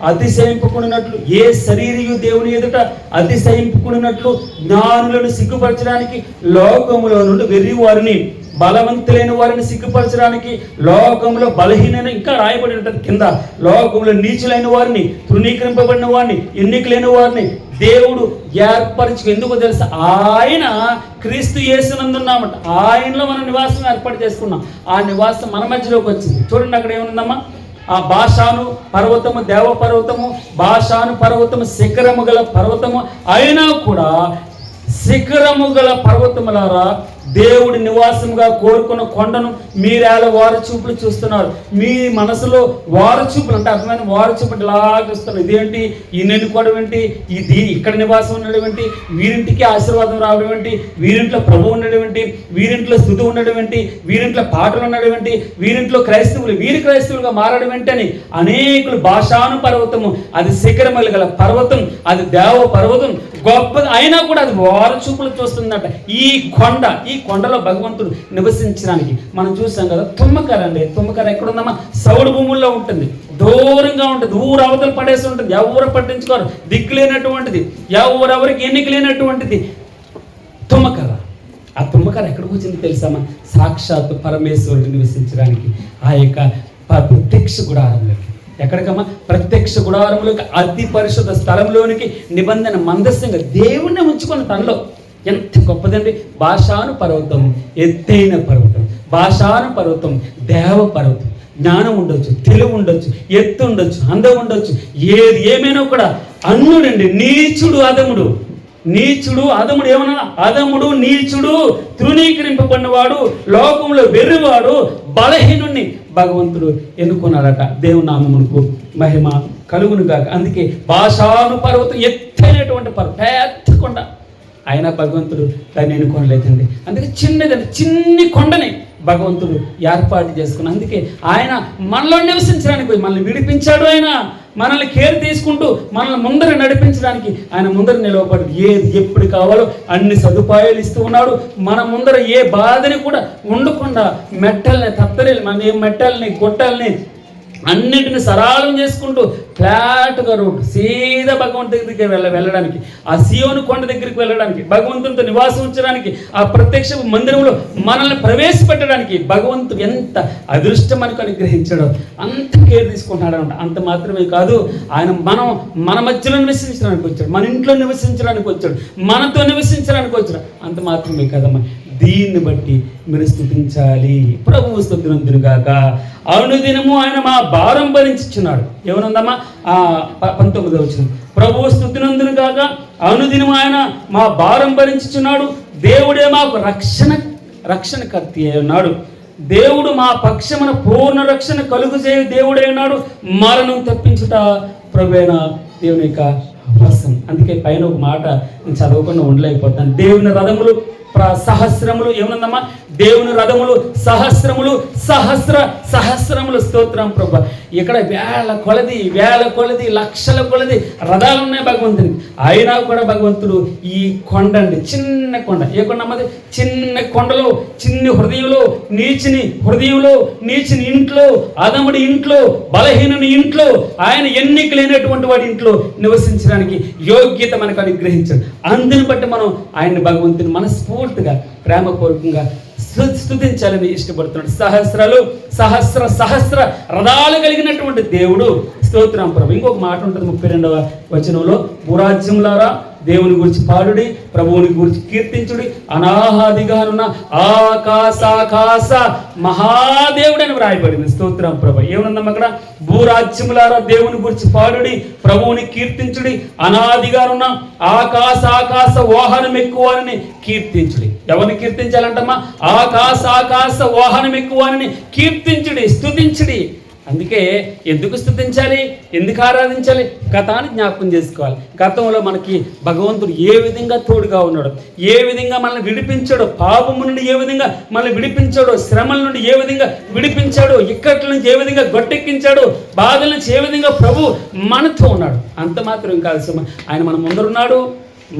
[SPEAKER 2] అతిశయింపుకున్నట్లు, ఏ శరీరియు దేవుని ఎదుట అతిశయింపుకున్నట్లు జ్ఞానులను సిగ్గుపరచడానికి, లోకములో నుండి వెర్రి వారిని, బలవంతులైన వారిని సిగ్గుపరచడానికి, లోకంలో బలహీనైన, ఇంకా రాయబడి ఉంటుంది కింద, లోకంలో నీచులైన వారిని, తృణీకరింపబడిన వారిని, ఎన్నికలైన వారిని దేవుడు ఏర్పరచు. ఎందుకో తెలుసా? ఆయన క్రీస్తు యేసునందున్నామట. ఆయనలో మనం నివాసం ఏర్పాటు చేసుకున్నాం. ఆ నివాసం మన మధ్యలోకి వచ్చింది. చూడండి అక్కడ ఏముందమ్మా? ఆ బాషాను పర్వతము దేవ పర్వతము, బాషాను పర్వతము శిఖరము గల పర్వతము. అయినా కూడా శిఖరము గల పర్వతములారా, దేవుడి నివాసంగా కోరుకున్న కొండను మీరేళ వారచూపులు చూస్తున్నారు. మీ మనసులో వారచూపులు అంటే అర్థమైన వారచూపులు ఇలా చూస్తున్నారు. ఇదేంటి? ఈయన ఎన్నుకోవడం ఏంటి? ఇది ఇక్కడ నివాసం ఉండడం ఏంటి? వీరింటికి ఆశీర్వాదం రావడం ఏంటి? వీరింట్లో ప్రభు ఉండడం ఏంటి? వీరింట్లో స్తుతి ఉండడం ఏంటి? వీరింట్లో పాటలు ఉండడం ఏంటి? వీరింట్లో క్రైస్తవులు, వీరి క్రైస్తవులుగా మారడం ఏంటి అని అనేకులు. బాషాను పర్వతము అది శిఖరములు గల పర్వతం, అది దేవ పర్వతం, గొప్పది. అయినా కూడా అది వారచూపులు చూస్తుందట. ఈ కొండలో భగవంతుడు నివసించడానికి మనం చూసాం కదా. తుమ్మకర అండి. తుమ్మకర ఎక్కడుందమ్మా? సౌడు భూముల్లో ఉంటుంది, దూరంగా ఉంటుంది, ఊరు అవతలు పడేసి ఉంటుంది. ఎవరు పట్టించుకోరు, దిక్కు లేనటువంటిది, ఎవరెవరికి ఎన్నిక లేనటువంటిది తుమ్మకర. ఆ తుమ్మకర ఎక్కడికి వచ్చింది తెలుసామా? సాక్షాత్తు పరమేశ్వరుడు నివసించడానికి ఆ యొక్క ప్రత్యక్ష గుడారంలోకి. ఎక్కడికమ్మా? ప్రత్యక్ష గుడారంలోకి, అతి పరిశుద్ధ స్థలంలోనికి, నిబంధన మందస్సంగా దేవుణ్ణి ఉంచుకొని తనలో. ఎంత గొప్పదండి! బాషాను పర్వతం ఎత్తైన పర్వతం, బాషాను పర్వతం దేవ పర్వతం. జ్ఞానం ఉండొచ్చు, తెలివి ఉండొచ్చు, ఎత్తు ఉండొచ్చు, అందం ఉండొచ్చు, ఏది ఏమైనా కూడా అన్నుడండి. నీచుడు అదముడు, నీచుడు అదముడు. ఏమన్నా? అదముడు, నీచుడు, తృణీకరింపబడినవాడు, లోకంలో వెర్రివాడు, బలహీనుణ్ణి భగవంతుడు ఎన్నుకున్నాడట. దేవుని నామమునకు మహిమ కలుగును గాక. అందుకే బాషాను పర్వతం ఎత్తైనటువంటి పర్వతం, పెద్ద కొండ. అయినా భగవంతుడు దాన్ని ఎన్నుకోనలేదండి. అందుకే చిన్ని కొండని భగవంతుడు ఏర్పాటు చేసుకుని, అందుకే ఆయన మనలో నివసించడానికి, మనల్ని విడిపించాడు. ఆయన మనల్ని కేర్ తీసుకుంటూ మనల్ని ముందర నడిపించడానికి ఆయన ముందర నిలవబడి ఏది ఎప్పుడు కావాలో అన్ని సదుపాయాలు ఇస్తూ ఉన్నాడు. మన ముందర ఏ బాధని కూడా ఉండకుండా మెట్టల్ని, తత్తలని, మన మెట్టల్ని, గొట్టల్ని అన్నిటిని సరళం చేసుకుంటూ ఫ్లాట్గా రోడ్డు సీదా భగవంతుడి దగ్గరికి వెళ్ళడానికి, ఆ సియోను కొండ దగ్గరికి వెళ్ళడానికి, భగవంతునితో నివాసం ఉంచడానికి, ఆ ప్రత్యక్ష మందిరంలో మనల్ని ప్రవేశపెట్టడానికి భగవంతుడు ఎంత అదృష్టం మనకు అనుగ్రహించాడో అంత కేర్ తీసుకుంటున్నాడు అంట. అంత మాత్రమే కాదు, ఆయన మన మధ్యలో నివసించడానికి వచ్చాడు, మన ఇంట్లో నివసించడానికి వచ్చాడు, మనతో నివసించడానికి వచ్చాడు. అంత మాత్రమే కదమ్మా, దీన్ని బట్టి మీరు స్తుతించాలి. ప్రభువు స్తుతినందును గాక. అనుదినము ఆయన మా భారం భరించుచున్నాడు. ఏమనుందమ్మా? 19వ వచనం. ప్రభువు స్తుతినందును గాక. అనుదినము ఆయన మా భారం భరించుచున్నాడు. దేవుడే మాకు రక్షణకర్త అయి ఉన్నాడు. దేవుడు మా పక్షమున పూర్ణ రక్షణ కలుగుచేయ దేవుడే ఉన్నాడు. మరణం తప్పించుట ప్రభువైన దేవుని యొక్క వశం. అందుకే పైన ఒక మాట నేను చదవకుండా ఉండలేకపోతాను. దేవుని రథములు సహస్రములు. ఏమనుందమ్మా? దేవుని రథములు సహస్రములు, సహస్రములు. స్తోత్రం ప్రభు. ఇక్కడ వేల కొలది లక్షల కొలది రథాలు ఉన్నాయి భగవంతునికి. అయినా కూడా భగవంతుడు ఈ కొండ అండి, చిన్న కొండ. ఏ కొండ అమ్మది? చిన్న కొండలో, చిన్ని హృదయంలో, నీచిని ఇంట్లో, అదముడి ఇంట్లో, బలహీనుని ఇంట్లో, ఆయన ఎన్నిక లేనటువంటి వాడి ఇంట్లో నివసించడానికి యోగ్యత మనకు అనుగ్రహించాడు. అందుని బట్టి మనం ఆయన్ని భగవంతుని మనస్ఫూర్తిగా ప్రేమపూర్వకంగా స్తుతించాలని ఇష్టపడుతున్నాడు. సహస్ర రథాలు కలిగినటువంటి దేవుడు. స్తోత్రం ప్రభు. ఇంకొక మాట ఉంటుంది 32వ వచనంలో. భూరాజ్యములారా దేవుని గురించి పాడుడి, ప్రభువుని గురించి కీర్తించుడి. అనాదిగానున్న ఆకాశాకాశ మహాదేవుడని వ్రాయబడింది. స్తోత్రం ప్రభు. ఏమనుందమ్మా అక్కడ? భూరాజ్యములారా దేవుని గురించి పాడుడి, ప్రభువుని కీర్తించుడి. అనాదిగానున్న ఆకాశాకాశ వాహనం ఎక్కువని కీర్తించుడి. ఎవరిని కీర్తించాలంటమ్మా? ఆకాశాకాశ వాహనం ఎక్కువని కీర్తించుడి, స్తుతించుడి. అందుకే ఎందుకు స్తుతించాలి, ఎందుకు ఆరాధించాలి? గతాన్ని జ్ఞాపకం చేసుకోవాలి. గతంలో మనకి భగవంతుడు ఏ విధంగా తోడుగా ఉన్నాడు, ఏ విధంగా మనల్ని విడిపించాడో, పాపము నుండి ఏ విధంగా మనల్ని విడిపించాడో, శ్రమల నుండి ఏ విధంగా విడిపించాడో, ఇక్కట్ల నుంచి ఏ విధంగా గొట్టెక్కించాడో, బాధల నుంచి ఏ విధంగా ప్రభు మనతో ఉన్నాడు. అంత మాత్రం కాదు సుమ, ఆయన మన ముందరున్నాడు,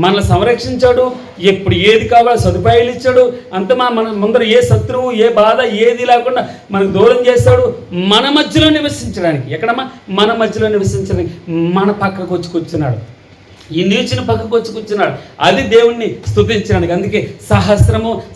[SPEAKER 2] మనల్ని సంరక్షించాడు, ఎప్పుడు ఏది కావాలో సదుపాయాలు ఇచ్చాడు. అంత మన ముందర ఏ శత్రువు, ఏ బాధ ఏది లేకుండా మనకు దూరం చేస్తాడు. మన మధ్యలో నివసించడానికి, ఎక్కడమ్మా? మన మధ్యలో నివసించడానికి మన పక్కకు వచ్చి కూర్చున్నాడు. ఈ నీచిన పక్కకు వచ్చి కూర్చున్నాడు. అది దేవుణ్ణి స్తుతించడానికి. అందుకే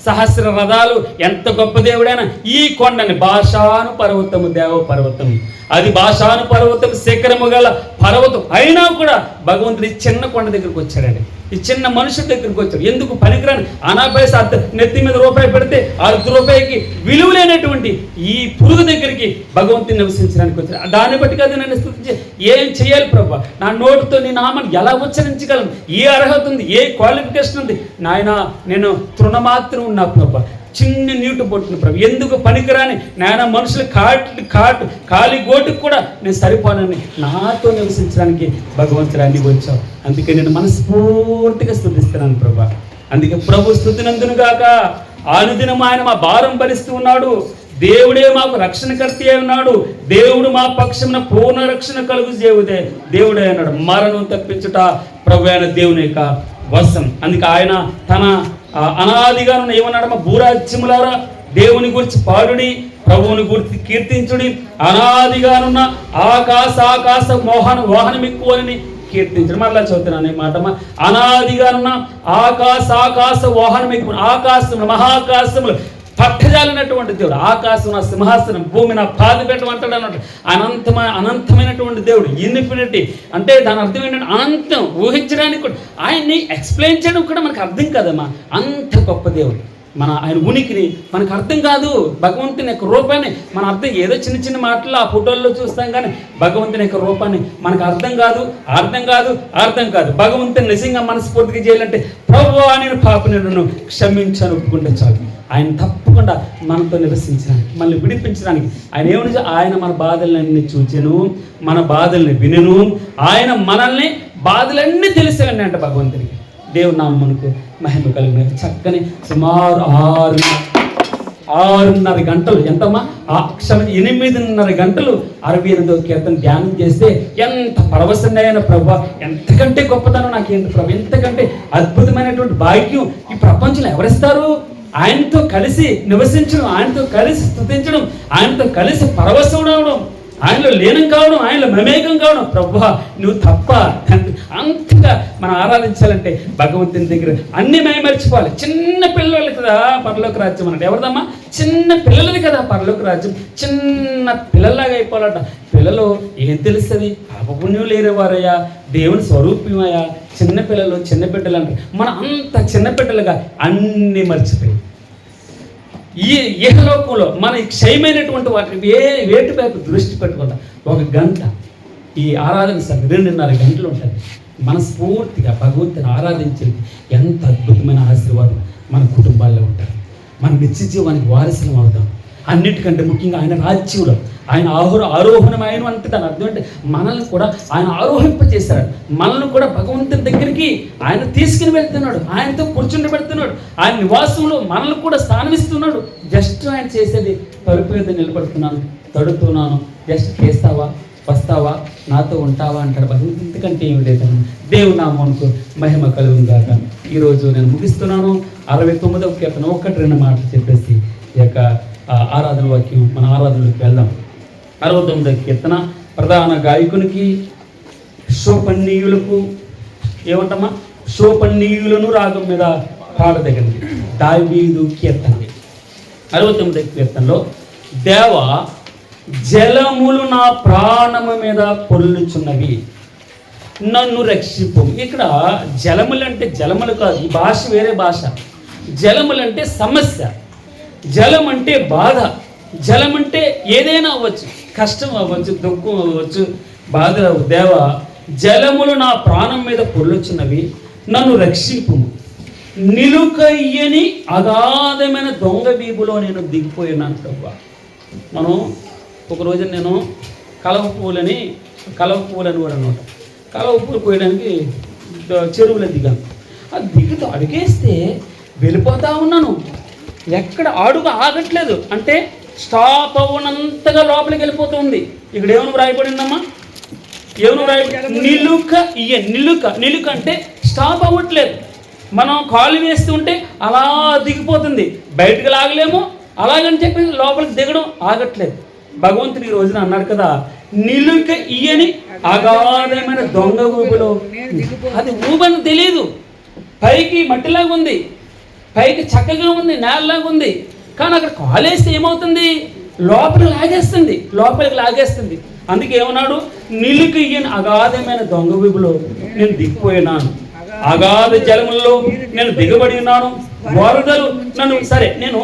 [SPEAKER 2] సహస్ర రథాలు, ఎంత గొప్ప దేవుడైనా ఈ కొండని భాషాను పర్వతము, దేవ పర్వతము, అది భాషాను పర్వతం, శిఖరము గల పర్వతం అయినా కూడా భగవంతుడు ఈ చిన్న కొండ దగ్గరికి వచ్చాడండి. ఈ చిన్న మనుషుల దగ్గరికి వచ్చాడు. ఎందుకు? పనికిరాని అనాపైస నెత్తి మీద రూపాయి పెడితే ₹1 విలువ లేనటువంటి ఈ పురుగు దగ్గరికి భగవంతుని నివసించడానికి వచ్చాడు. దాన్ని బట్టి కదా నన్ను స్తుతించి ఏం చేయాలి ప్రభు? నా నోటితో నీ నామాన్ని ఎలా ఉచ్చరించగలను? ఏ అర్హత ఉంది? ఏ క్వాలిఫికేషన్ ఉంది? నాయన నేను తృణమాత్రం ఉన్నా ప్రభు, చిన్న నీటి పొట్టును ప్రభు. ఎందుకు పనికిరాని నాయన మనుషులు కాలి గోటుకు కూడా నేను సరిపోనని నాతో నివసించడానికి భగవంతుడు అన్ని వచ్చావు. అందుకే నేను మనస్ఫూర్తిగా స్తుతిస్తున్నాను ప్రభా. అందుకే ప్రభు స్తుతినందును గాక. అనుదినం ఆయన మా భారం భరిస్తూ ఉన్నాడు. దేవుడే మాకు రక్షణకర్త అయి ఉన్నాడు. దేవుడు మా పక్షమున పూర్ణ రక్షణ కలుగు దేవుడే అన్నాడు. మరణం తప్పించుట ప్రభు అయిన దేవుని యొక్క వశం. అందుకే ఆయన తన అనాదిగా ఏమన్నాడమ్మా? భూరాజ్యములారా దేవుని గురించి పాడుడి, ప్రభువుని గురించి కీర్తించుడి. అనాదిగానున్న ఆకాశ వాహనం ఎక్కువని కీర్తించడం. మళ్ళా చదువుతున్నాను ఈ మాట. అనాదిగానున్న ఆకాశ వాహనం ఎక్కువ. ఆకాశములు, మహాకాశములు పట్టజాలినటువంటి దేవుడు. ఆకాశం నా సింహాసనం, భూమి నా పాదపీఠం అంటాడు అన్నట్టు. అనంతమైనటువంటి దేవుడు. ఇన్ఫినిటీ అంటే దాని అర్థం ఏంటంటే అనంతం. ఊహించడానికి కూడా, ఆయన్ని ఎక్స్ప్లెయిన్ చేయడం కూడా మనకు అర్థం కాదమ్మా. అంత గొప్ప దేవుడు. ఆయన ఉనికిని మనకు అర్థం కాదు. భగవంతుని యొక్క రూపాన్ని మన అర్థం ఏదో చిన్న మాటలు ఆ ఫోటోల్లో చూస్తాం, కానీ భగవంతుని యొక్క రూపాన్ని మనకు అర్థం కాదు. భగవంతుని నిజంగా మనస్ఫూర్తిగా చేయాలంటే ప్రభువా నేను పాపిని నన్ను క్షమించాను ఒప్పుకుంటే చాలు. ఆయన తప్పకుండా మనతో నివసించడానికి, మనల్ని విడిపించడానికి ఆయన ఏమని, ఆయన మన బాధలన్నీ చూచెను, మన బాధల్ని వినెను, ఆయన మనల్ని బాధలన్నీ తెలిసేవన్నీ అంట భగవంతునికి. దేవుని నామమునకు మహిమ కలిగిన చక్కని సుమారు 6:30 గంటలు, ఎంతమ్మా? 8:30 గంటలు 68వ కీర్తన ధ్యానం చేస్తే ఎంత పరవశమైన ప్రభు, ఎంతకంటే గొప్పతనం నాకేంటి ప్రభు, ఎంతకంటే అద్భుతమైనటువంటి భాగ్యం ఈ ప్రపంచంలో ఎవరిస్తారు? ఆయనతో కలిసి నివసించడం, ఆయనతో కలిసి స్తుతించడం, ఆయనతో కలిసి పరవశం అవడం, ఆయనలో లీనం కావడం, ఆయనలో మమేకం కావడం. ప్రభువా నువ్వు తప్ప. అంతగా మనం ఆరాధించాలంటే భగవంతుని దగ్గర అన్ని మర్చిపోవాలి. చిన్న పిల్లలు కదా పరలోక రాజ్యం అన్నట్టు. ఎవరిదమ్మా? చిన్న పిల్లలది కదా పరలోక రాజ్యం. చిన్న పిల్లల్లాగా అయిపోవాలట. పిల్లలు ఏం తెలుస్తుంది? పాపపుణ్యం లేనివారయ్యా, దేవుని స్వరూపమయ్యా. చిన్న బిడ్డలు అంటారు. మనం అంత చిన్న బిడ్డలుగా అన్నీ మర్చిపోయి ఈ ఏకలోకంలో మన క్షయమైనటువంటి వాటిని వేటి వైపు దృష్టి పెట్టుకుంటా 1 గంట ఈ ఆరాధన సార్ 2:30 గంటలు ఉంటుంది. మనస్ఫూర్తిగా భగవంతుని ఆరాధించేది ఎంత అద్భుతమైన ఆశీర్వాదం మన కుటుంబాల్లో ఉంటుంది. మన నిత్య జీవానికి వారసులం అవుతాం. అన్నిటికంటే ముఖ్యంగా ఆయన రాజ్యంలో ఆయన ఆరోహణం ఆయన అంటే దాని అర్థం అంటే మనల్ని కూడా ఆయన ఆరోహింపజేశాడు. మనల్ని కూడా భగవంతుని దగ్గరికి ఆయన తీసుకుని వెళ్తున్నాడు, ఆయనతో కూర్చుండి పెడుతున్నాడు, ఆయన నివాసంలో మనల్ని కూడా స్థానమిస్తున్నాడు. జస్ట్ ఆయన చేసేది తలుపు మీద నిలబడుతున్నాను, తడుతున్నాను, జస్ట్ చేస్తావా, వస్తావా, నాతో ఉంటావా అంటాడు భగవంతుడు. ఎందుకంటే ఏమి లేదన్నా. దేవుని నామమునకు మహిమ కలుగును గాక. ఈరోజు నేను ముగిస్తున్నాను. 69వ కీర్తన 1-2 మాటలు చెప్పేసి ఈ యొక్క ఆరాధన వాక్యం మన ఆరాధనలోకి వెళ్దాం. 69వ కీర్తన ప్రధాన గాయకునికి శోపన్నీయులకు ఏమంటమ్మా? శోపన్నీయులను రాగం మీద పాడదగినది దావీదు కీర్తన. 69వ కీర్తనలో దేవ జలములు నా ప్రాణము మీద పొర్లుచున్నవి. నన్ను రక్షింపు. ఇక్కడ జలములంటే జలములు కాదు, ఈ భాష వేరే భాష. జలములంటే సమస్య, జలం అంటే బాధ, జలం అంటే ఏదైనా అవ్వచ్చు, కష్టం అవ్వచ్చు, దుఃఖం అవ్వచ్చు, బాధ. దేవా, జలములు నా ప్రాణం మీద పొర్లుచున్నవి, నన్ను రక్షింపు. నిలుకయ్యని అగాధమైన దొంగ వీపులో నేను దిగిపోయినాను ప్రభా. మనం ఒక రోజు నేను కలవ పువ్వులని కూడా అనమాట, కలవ పువ్వులు కోయడానికి చెరువులో దిగాను. అది దిగుతూ అడిగేస్తే వెళ్ళిపోతా ఉన్నాను, ఎక్కడ అడుగు ఆగట్లేదు, అంటే స్టాప్ అవ్వనంతగా లోపలికి వెళ్ళిపోతుంది. ఇక్కడ ఏమైనా వ్రాయబడిందమ్మా, ఏమైనా వ్రాయబడి నిలుక అంటే స్టాప్ అవ్వట్లేదు. మనం కాలు వేస్తుంటే అలా దిగిపోతుంది, బయటకు లాగలేము, అలాగని చెప్పి లోపలికి దిగడం ఆగట్లేదు. భగవంతుడు ఈ రోజున అన్నాడు కదా, నిలుక ఇయ్యని అగాధమైన దొంగ ఊబిలో. అది ఊబని తెలియదు, పైకి మట్టిలాగా ఉంది, పైకి చక్కగా ఉంది, నేలలాగా ఉంది, కానీ అక్కడ కాలేస్తే ఏమవుతుంది, లోపలికి లాగేస్తుంది. అందుకే ఏమన్నాడు, నిలుక ఇయ్యని అగాధమైన దొంగ ఊబిలో నేను దిగిపోయినాను, అగాధ జలముల్లో నేను దిగబడి ఉన్నాను, వరదలు నన్ను. సరే, నేను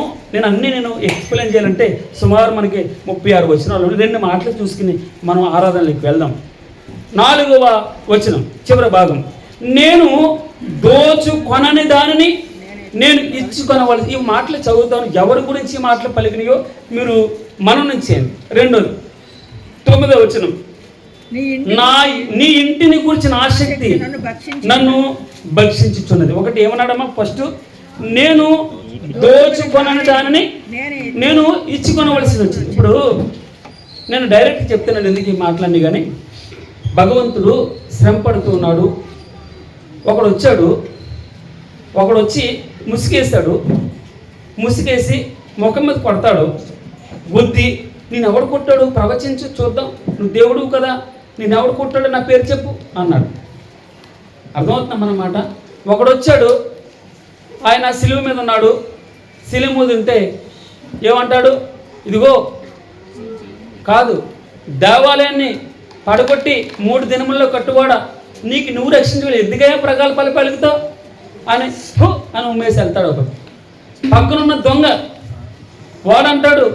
[SPEAKER 2] ఎక్స్ప్లెయిన్ చేయాలంటే సుమారు మనకి 36 వచనాలు, 2 మాటలు చూసుకుని మనం ఆరాధనలోకి వెళ్దాం. 4వ వచనం చివరి భాగం, నేను దోచుకొనని దానిని నేను ఇచ్చుకొనవలసి. ఈ మాటలు చదువుతాను, ఎవరి గురించి ఈ మాటలు పలికినాయో మీరు మననం చేయండి. 2వ 9వ వచనం, నీ ఇంటిని కూర్చిన ఆసక్తి నన్ను భక్షించుచున్నది. ఒకటి ఏమన్నాడమ్మా, ఫస్ట్ నేను దోచుకొనని దానిని నేను ఇచ్చుకొనవలసి వచ్చింది. ఇప్పుడు నేను డైరెక్ట్ చెప్తున్నాను ఎందుకు ఈ మాటలన్నీ, కానీ భగవంతుడు శ్రమ పడుతూ ఉన్నాడు. ఒకడు వచ్చి ముసుగేస్తాడు, ముసుగేసి ముఖం మీద కొడతాడు, బుద్ధి నేను ఎవడు కొట్టాడు ప్రవచించు చూద్దాం, నువ్వు దేవుడు కదా, నేను ఎవడు కొట్టాడు నా పేరు చెప్పు అన్నాడు. అర్థమవుతున్నాం అన్నమాట. ఒకడు వచ్చాడు, ఆయన సిలువ మీద ఉన్నాడు, సిలువ మీద ఉంటే ఏమంటాడు, ఇదిగో కాదు, దేవాలయాన్ని పడగొట్టి 3 దినముల్లో కట్టువాడా, నీకు నువ్వు రక్షించలేదు, ఎందుకయ్యా ప్రగల్భాలు పలుకుతావు అని ఉమ్మేసి వెళ్తాడు. ఒకడు పక్కనున్న దొంగ వాడంటాడు,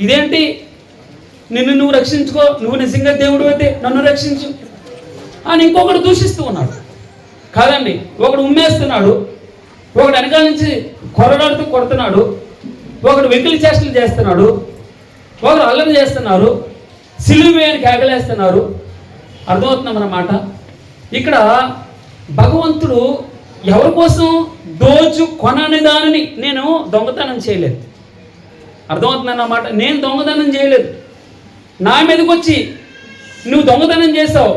[SPEAKER 2] ఇదేంటి, నిన్ను నువ్వు రక్షించుకో, నువ్వు నిజంగా దేవుడు అయితే నన్ను రక్షించు అని ఇంకొకడు దూషిస్తూ ఉన్నాడు. కాదండి, ఒకడు ఉమ్మేస్తున్నాడు, ఒకడు వెనకాల నుంచి కొరడాడుతూ కొడుతున్నాడు, ఒకడు వెకిలి చేష్టలు చేస్తున్నాడు, ఒకరు అల్లరి చేస్తున్నారు, సిలువేయని కేకలేస్తున్నారు. అర్థమవుతున్నామన్నమాట. ఇక్కడ భగవంతుడు ఎవరి కోసం, దోచుకొనని దానిని నేను దొంగతనం చేయలేదు. అర్థమవుతుందన్నమాట. నేను దొంగతనం చేయలేదు, నా మీదకి వచ్చి నువ్వు దొంగతనం చేసావు,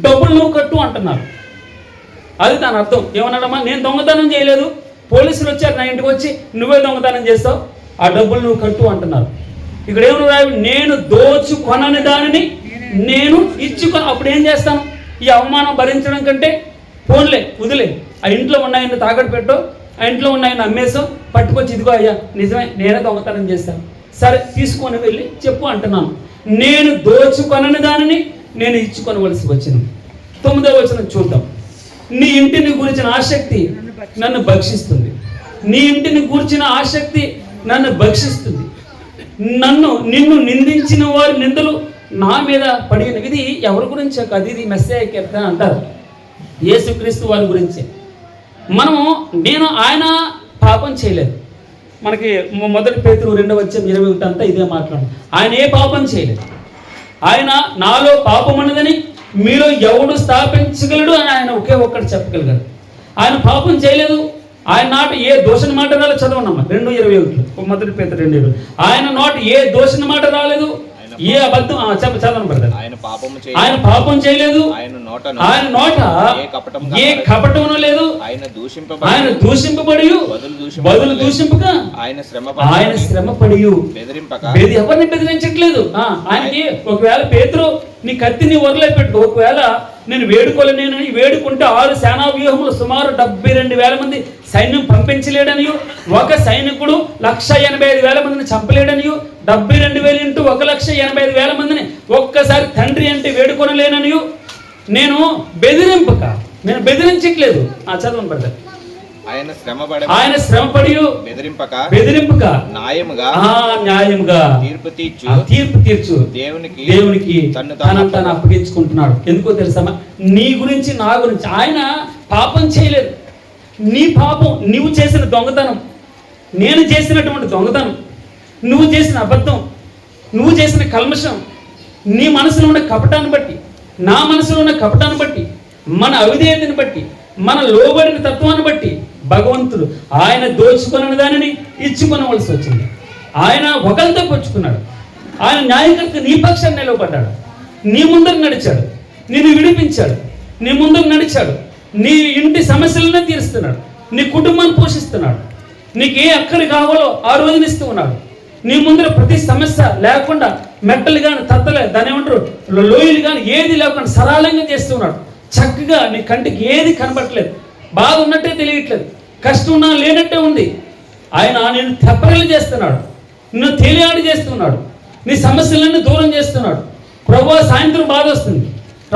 [SPEAKER 2] డబ్బులు నువ్వు కట్టు అంటున్నారు. అది దాని అర్థం. ఏమన్నాడమ్మా, నేను దొంగతనం చేయలేదు, పోలీసులు వచ్చారు నా ఇంటికి వచ్చి నువ్వే దొంగతనం చేస్తావు, ఆ డబ్బులు నువ్వు కట్టు అంటున్నారు. ఇక్కడ ఏమన్నా, నేను దోచుకొనని దానిని నేను ఇచ్చుకొని. అప్పుడు ఏం చేస్తాను, ఈ అవమానం భరించడం కంటే పోన్లే వదిలే, ఆ ఇంట్లో ఉన్నాయని తాకట్టు పెట్టు, ఆ ఇంట్లో ఉన్నాయని అమ్మేసాం, పట్టుకొచ్చి ఇదిగో అయ్యా నిజమే నేనే దొంగతనం చేస్తాను, సరే తీసుకొని వెళ్ళి చెప్పు అంటున్నాను. నేను దోచుకొనని దానిని నేను ఇచ్చుకొనవలసి వచ్చింది. 9వ వచనం చూద్దాం. నీ ఇంటిని గురించిన ఆసక్తి నన్ను భక్షిస్తుంది, నీ ఇంటిని గురించిన ఆసక్తి నన్ను భక్షిస్తుంది, నిన్ను నిందించిన వారి నిందలు నా మీద పడిన. ఇది ఎవరి గురించో కాదు, ఇది మెస్సయ్య కీర్తన అంటారు, యేసుక్రీస్తు వారి గురించే. నేను ఆయన పాపం చేయలేదు. మనకి 1 పేతురు 2:21 అంతా ఇదే మాట్లాడు. ఆయన ఏ పాపం చేయలేదు, ఆయన నాలో పాపం ఉన్నదని మీలో ఎవడు స్థాపించగలడు అని ఆయన ఒకే ఒక్కటి చెప్పగలిగాడు. ఆయన పాపం చేయలేదు, ఆయన నాట ఏ దోషణ మాట రాలేదు. చదవనమ్మా 2:21, 1 పేతురు 2:20. ఆయన నోట ఏ దోషణ మాట రాలేదు, ఏ అబద్ధం చదవను బ్రదర్. ఆయన పాపం చేయలేదు, ఆయన నోట ఏ కపటమును లేదు, ఆయన దూషింపబడి బదులు దూషింపక ఆయన శ్రమపడి ఎవరిని బెదిరించట్లేదు. ఆయనకి ఒకవేళ పేతురు నీ కత్తి నీ ఒరలే పెట్టు, ఒకవేళ నేను వేడుకోలేనని వేడుకుంటే 6 సేనా వ్యూహములు సుమారు 72,000 మంది సైన్యం పంపించలేడనియు, ఒక సైనికుడు 185,000 మందిని చంపలేడనియు, 72,000 × 1,85,000 మందిని ఒక్కసారి తండ్రి అంటే వేడుకొనలేననియు, నేను బెదిరింపక, నేను బెదిరించట్లేదు. చదవను బ్రదర్. ఆయన శ్రమపడి బెదిరింపక న్యాయముగా తీర్పు తీర్చు దేవునికి తనను తాను అప్పగించుకుంటున్నాడు. ఎందుకో తెలుసా? నీ గురించి నా గురించి ఆయన పాపం చేయలేదు. నీ పాపం, నువ్వు చేసిన దొంగతనం, నేను చేసినటువంటి దొంగతనం, నువ్వు చేసిన అబద్ధం, నువ్వు చేసిన కల్మషం, నీ మనసులో ఉన్న కపటాన్ని బట్టి, నా మనసులో ఉన్న కపటాన్ని బట్టి, మన అవిధేయతని బట్టి, మన లోబడిన తత్వాన్ని బట్టి భగవంతుడు ఆయన దోచుకున్న దానిని ఇచ్చుకొనవలసి వచ్చింది. ఆయన ఒకరితో పుచ్చుకున్నాడు. ఆయన న్యాయకర్త నీ పక్షాన్ని నిలవబడ్డాడు, నీ ముందర నడిచాడు, నిన్ను విడిపించాడు, నీ ముందర నడిచాడు, నీ ఇంటి సమస్యలను తీరుస్తున్నాడు, నీ కుటుంబాన్ని పోషిస్తున్నాడు, నీకు ఏ అక్కడి కావాలో ఆ రోజున ఇస్తూ ఉన్నాడు. నీ ముందర ప్రతి సమస్య లేకుండా మెట్టలు కానీ తత్తలే దాని ఏమంటారు లోయలు కానీ ఏది లేకుండా సరళంగా చేస్తూ ఉన్నాడు. చక్కగా నీ కంటికి ఏది కనబట్టలేదు, బాధ ఉన్నట్టే తెలియట్లేదు, కష్టం ఉన్నా లేనట్టే ఉంది. ఆయన నేను తెప్పరలు చేస్తున్నాడు, నిన్ను తేలియాడి చేస్తున్నాడు, నీ సమస్యలన్నీ దూరం చేస్తున్నాడు. ప్రభువా సాయంత్రం బాధ వస్తుంది,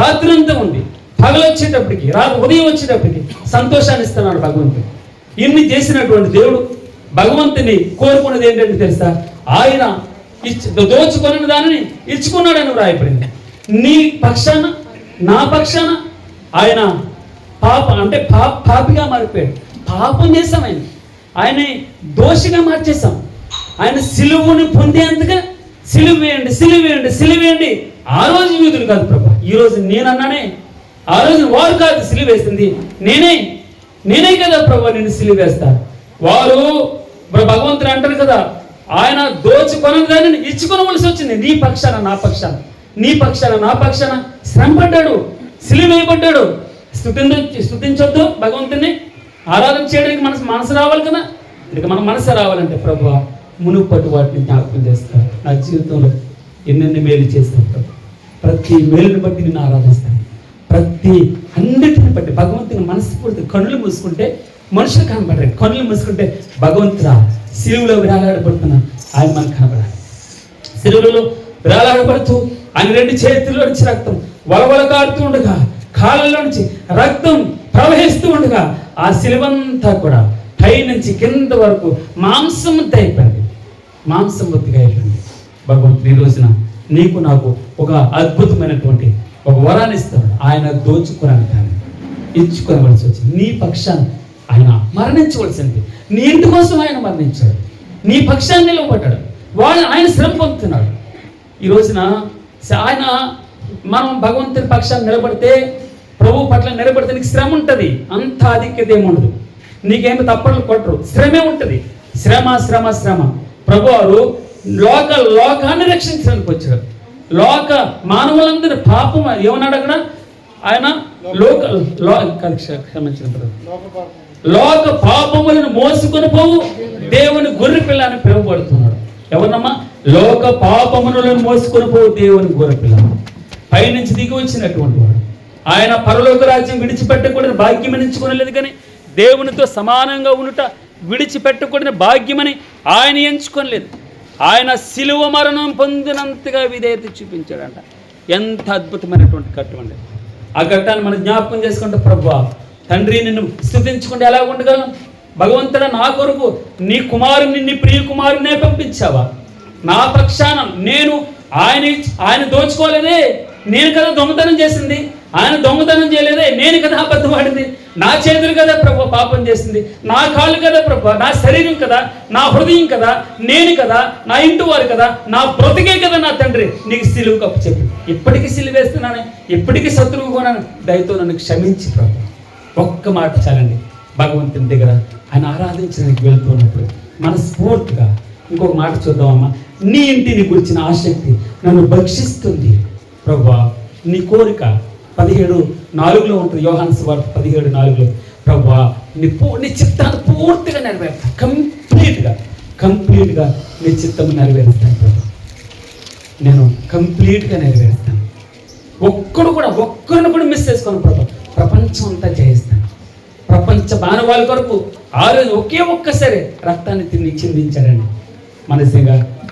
[SPEAKER 2] రాత్రి అంతా ఉంది, పగలు వచ్చేటప్పటికి ఉదయం వచ్చేటప్పటికి సంతోషాన్ని ఇస్తున్నాడు భగవంతుడు. ఇన్ని చేసినటువంటి దేవుడు భగవంతుని కోరుకున్నది ఏంటంటే తెలుసా? ఆయన దోచుకున్న దానిని ఇచ్చుకున్నాడని వ్రాయబడింది. నీ పక్షాన నా పక్షాన ఆయన పాపిగా మారిపోయాడు. పాపం చేశాం, ఆయన దోషిగా మార్చేశాం. ఆయన సిలువుని పొందేంతగా సిలువ వేయండి, సిలువ వేయండి, సిలువ వేయండి. ఆ రోజు యూదులు కాదు ప్రభు, ఈరోజు నేనన్నానే. ఆ రోజు వారు కాదు సిలువ వేసింది, నేనే కదా ప్రభు నేను సిలువ వేస్తాను. వారు భగవంతుడు అంటారు కదా, ఆయన దోచుకొన దానిని ఇచ్చుకొనవలసి వచ్చింది. నీ పక్షాన నా పక్షాన, నీ పక్షాన నా పక్షాన శ్రమపడ్డాడు, సిలువ వేయబడ్డాడు. స్తుతించొద్దు భగవంతుని, ఆరాధన చేయడానికి మనసు రావాలి కదా. ఇక మన మనసు రావాలంటే ప్రభు మునుపటి వాటిని జ్ఞాపకం చేస్తాను. నా జీవితంలో ఎన్నెన్ని మేలు చేస్తాను ప్రభు, ప్రతి మేలుని బట్టి నేను ఆరాధిస్తాను, ప్రతి అన్నిటిని బట్టి భగవంతుని మనస్ఫూర్తి. కన్నులు మూసుకుంటే మనుషులు కనబడాలి, కన్నులు మూసుకుంటే భగవంతుడా సిలువలో విరాలాడబడుతున్నా ఆయన మనకు కనబడాలి. సిలువలో విరాలాడబడుతూ ఆయన రెండు చేతుల్లో నుంచి రక్తం వలవల కారుతూ ఉండగా, కాళ్ళలో నుంచి రక్తం ప్రవహిస్తూ ఉండగా, ఆ సిలువంతా కూడా పై నుంచి కింద వరకు మాంసముద్ద అయిపోయింది, మాంసముద్దిగా అయిపోయింది. భగవంతుడు ఈ రోజున నీకు నాకు ఒక అద్భుతమైనటువంటి ఒక వరాన్ని ఇస్తాడు. ఆయన దోచుకున్నాను కానీ ఇచ్చుకోవలసి వచ్చింది. నీ పక్షాన్ని ఆయన మరణించవలసింది, నీ ఇంటి కోసం ఆయన మరణించాడు, నీ పక్షాన్ని నిలవబడ్డాడు, ఆయన శ్రమ పొందుతున్నాడు. ఈ రోజున ఆయన మనం భగవంతుని పక్షాన్ని నిలబడితే, ప్రభు పట్ల నిలబడితే నీకు శ్రమ ఉంటుంది, అంత ఆధిక్యత ఏముండదు, నీకేమి తప్పట్లు కొట్టరు, శ్రమే ఉంటుంది. శ్రమ శ్రమ శ్రమ. ప్రభు వారు లోకాన్ని రక్షించడానికి వచ్చాడు. మానవులందరి పాపం ఏమన్నాడు అక్కడ ఆయన? లోక పాపములను మోసుకొని పోవు దేవుని గొర్రె పిల్ల అని పిలువబడుతున్నాడు. ఎవరమ్మా? లోక పాపములను మోసుకొని పోవు దేవుని గొర్రె పిల్ల, పైనుంచి దిగి వచ్చినటువంటి వాడు. ఆయన పరలోక రాజ్యం విడిచిపెట్టకూడని భాగ్యం ఎంచుకోలేదు, కానీ దేవునితో సమానంగా ఉండుట విడిచిపెట్టకూడని భాగ్యమని ఆయన ఎంచుకోలేదు. ఆయన సిలువ మరణం పొందినంతగా విధేయత చూపించాడంట. ఎంత అద్భుతమైనటువంటి ఘట్టం అండి. ఆ ఘట్టాన్ని మనం జ్ఞాపకం చేసుకుంటే, ప్రభువా తండ్రి నిన్ను స్తుతించుకుంటే ఎలా ఉండగలం? భగవంతుడా నా కొరకు నీ కుమారుని, నీ ప్రియ కుమారునే పంపించావా? నా పక్షాన నేను ఆయన దోచుకోలేదే, నేను కదా దొంగతనం చేసింది, ఆయన దొంగతనం చేయలేదే, నేను కదా అబద్ధమాడింది, నా చేతులు కదా ప్రభు పాపం చేసింది, నా కాళ్ళు కదా ప్రభు, నా శరీరం కదా, నా హృదయం కదా, నేను కదా, నా ఇంటి వారు కదా, నా బ్రతికే కదా నా తండ్రి నీకు సిలువు కప్పు చెప్పి ఇప్పటికీ సిలువ వేస్తున్నాను, ఇప్పటికీ శత్రువు కొనాను, దయతో నన్ను క్షమించి ప్రభు. ఒక్క మాట చాలండి. భగవంతుని దగ్గర ఆయన ఆరాధించడానికి వెళ్తున్నప్పుడు మనస్ఫూర్తిగా ఇంకొక మాట చూద్దామమ్మా. నీ ఇంటిని గురించిన ఆసక్తి నన్ను భక్షిస్తుంది ప్రభువా. నీ కోరిక 17:4 ఉంటుంది, యోహాను సువార్త 17:4. ప్రభువా నీ చిత్తాన్ని పూర్తిగా నెరవేరుతాను, కంప్లీట్గా నీ చిత్తం నెరవేరుస్తాను ప్రభు. నేను కంప్లీట్గా నెరవేరుస్తాను. ఒక్కరిని కూడా మిస్ చేసుకోను ప్రభు. ప్రపంచం అంతా జయిస్తాను. ప్రపంచ మానవాళి కొరకు ఆ రోజు ఒక్కసారి రక్తాన్ని తిని చిందించాడండి.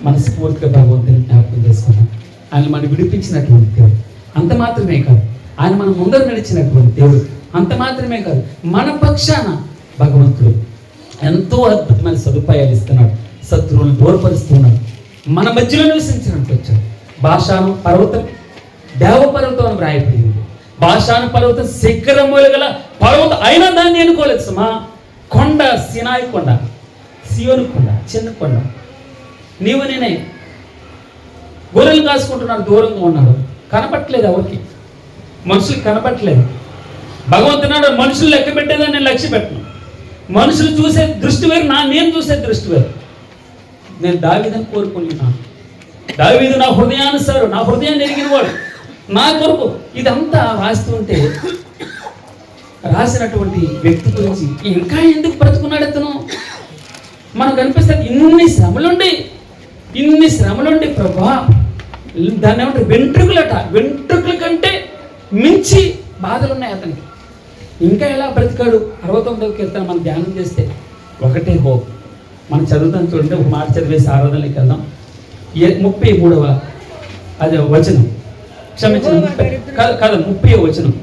[SPEAKER 2] మనస్ఫూర్తిగా భగవంతుని జ్ఞాపకం చేసుకున్నాం. ఆయన మనం విడిపించినటువంటి దేవుడు. అంత మాత్రమే కాదు, ఆయన మన ముందర నడిచినటువంటి దేవుడు. అంత మాత్రమే కాదు, మన పక్షాన భగవంతుడు ఎంతో అద్భుతమైన సదుపాయాలు ఇస్తున్నాడు, శత్రువులను దూరపరుస్తున్నాడు, మన మధ్యలో నివసించినట్టు వచ్చాడు. భాషాను పర్వతం దేవపర్వతం అని వ్రాయబడింది. భాషాను పర్వతం శిఖరములు గల పర్వతం అయినా దాన్ని ఎన్నుకోలేదు సుమా. కొండ సినాయి కొండ, సియోను కొండ, చిన్న కొండ. నీవు నేనే గొర్రెలు కాసుకుంటున్నాడు, దూరంగా ఉన్నాడు, కనపట్లేదు ఎవరికి, మనుషులు కనపట్లేదు. భగవంతున్నాడు మనుషులు లెక్క పెట్టేదని నేను లక్ష్య పెట్టను. మనుషులు చూసే దృష్టి వేరు, నేను చూసే దృష్టి వేరు. నేను దావీదుని కోరుకుంటున్నాను. దావీదు నా హృదయానుసారు, నా హృదయాన్ని ఎరిగిన వాడు, నా కొరకు. ఇదంతా రాస్తుంటే రాసినటువంటి వ్యక్తి గురించి ఇంకా ఎందుకు బ్రతుకున్నాడు అతను మనకు అనిపిస్తుంది. ఇన్ని శ్రమలుండి ప్రభా, దాన్ని ఏమంటారు వెంట్రుకలట, వెంట్రుకల కంటే మించి బాధలు ఉన్నాయి అతనికి. ఇంకా ఎలా బ్రతికాడు? 69వ కీర్తన మనం ధ్యానం చేస్తే ఒకటే హోప్. మనం చదువుతాం చూడండి, ఒక మాట చదివేసి ఆరాధనకి వెళ్దాం. 33వ అదే వచనం, క్షమించిన 30వ వచనం.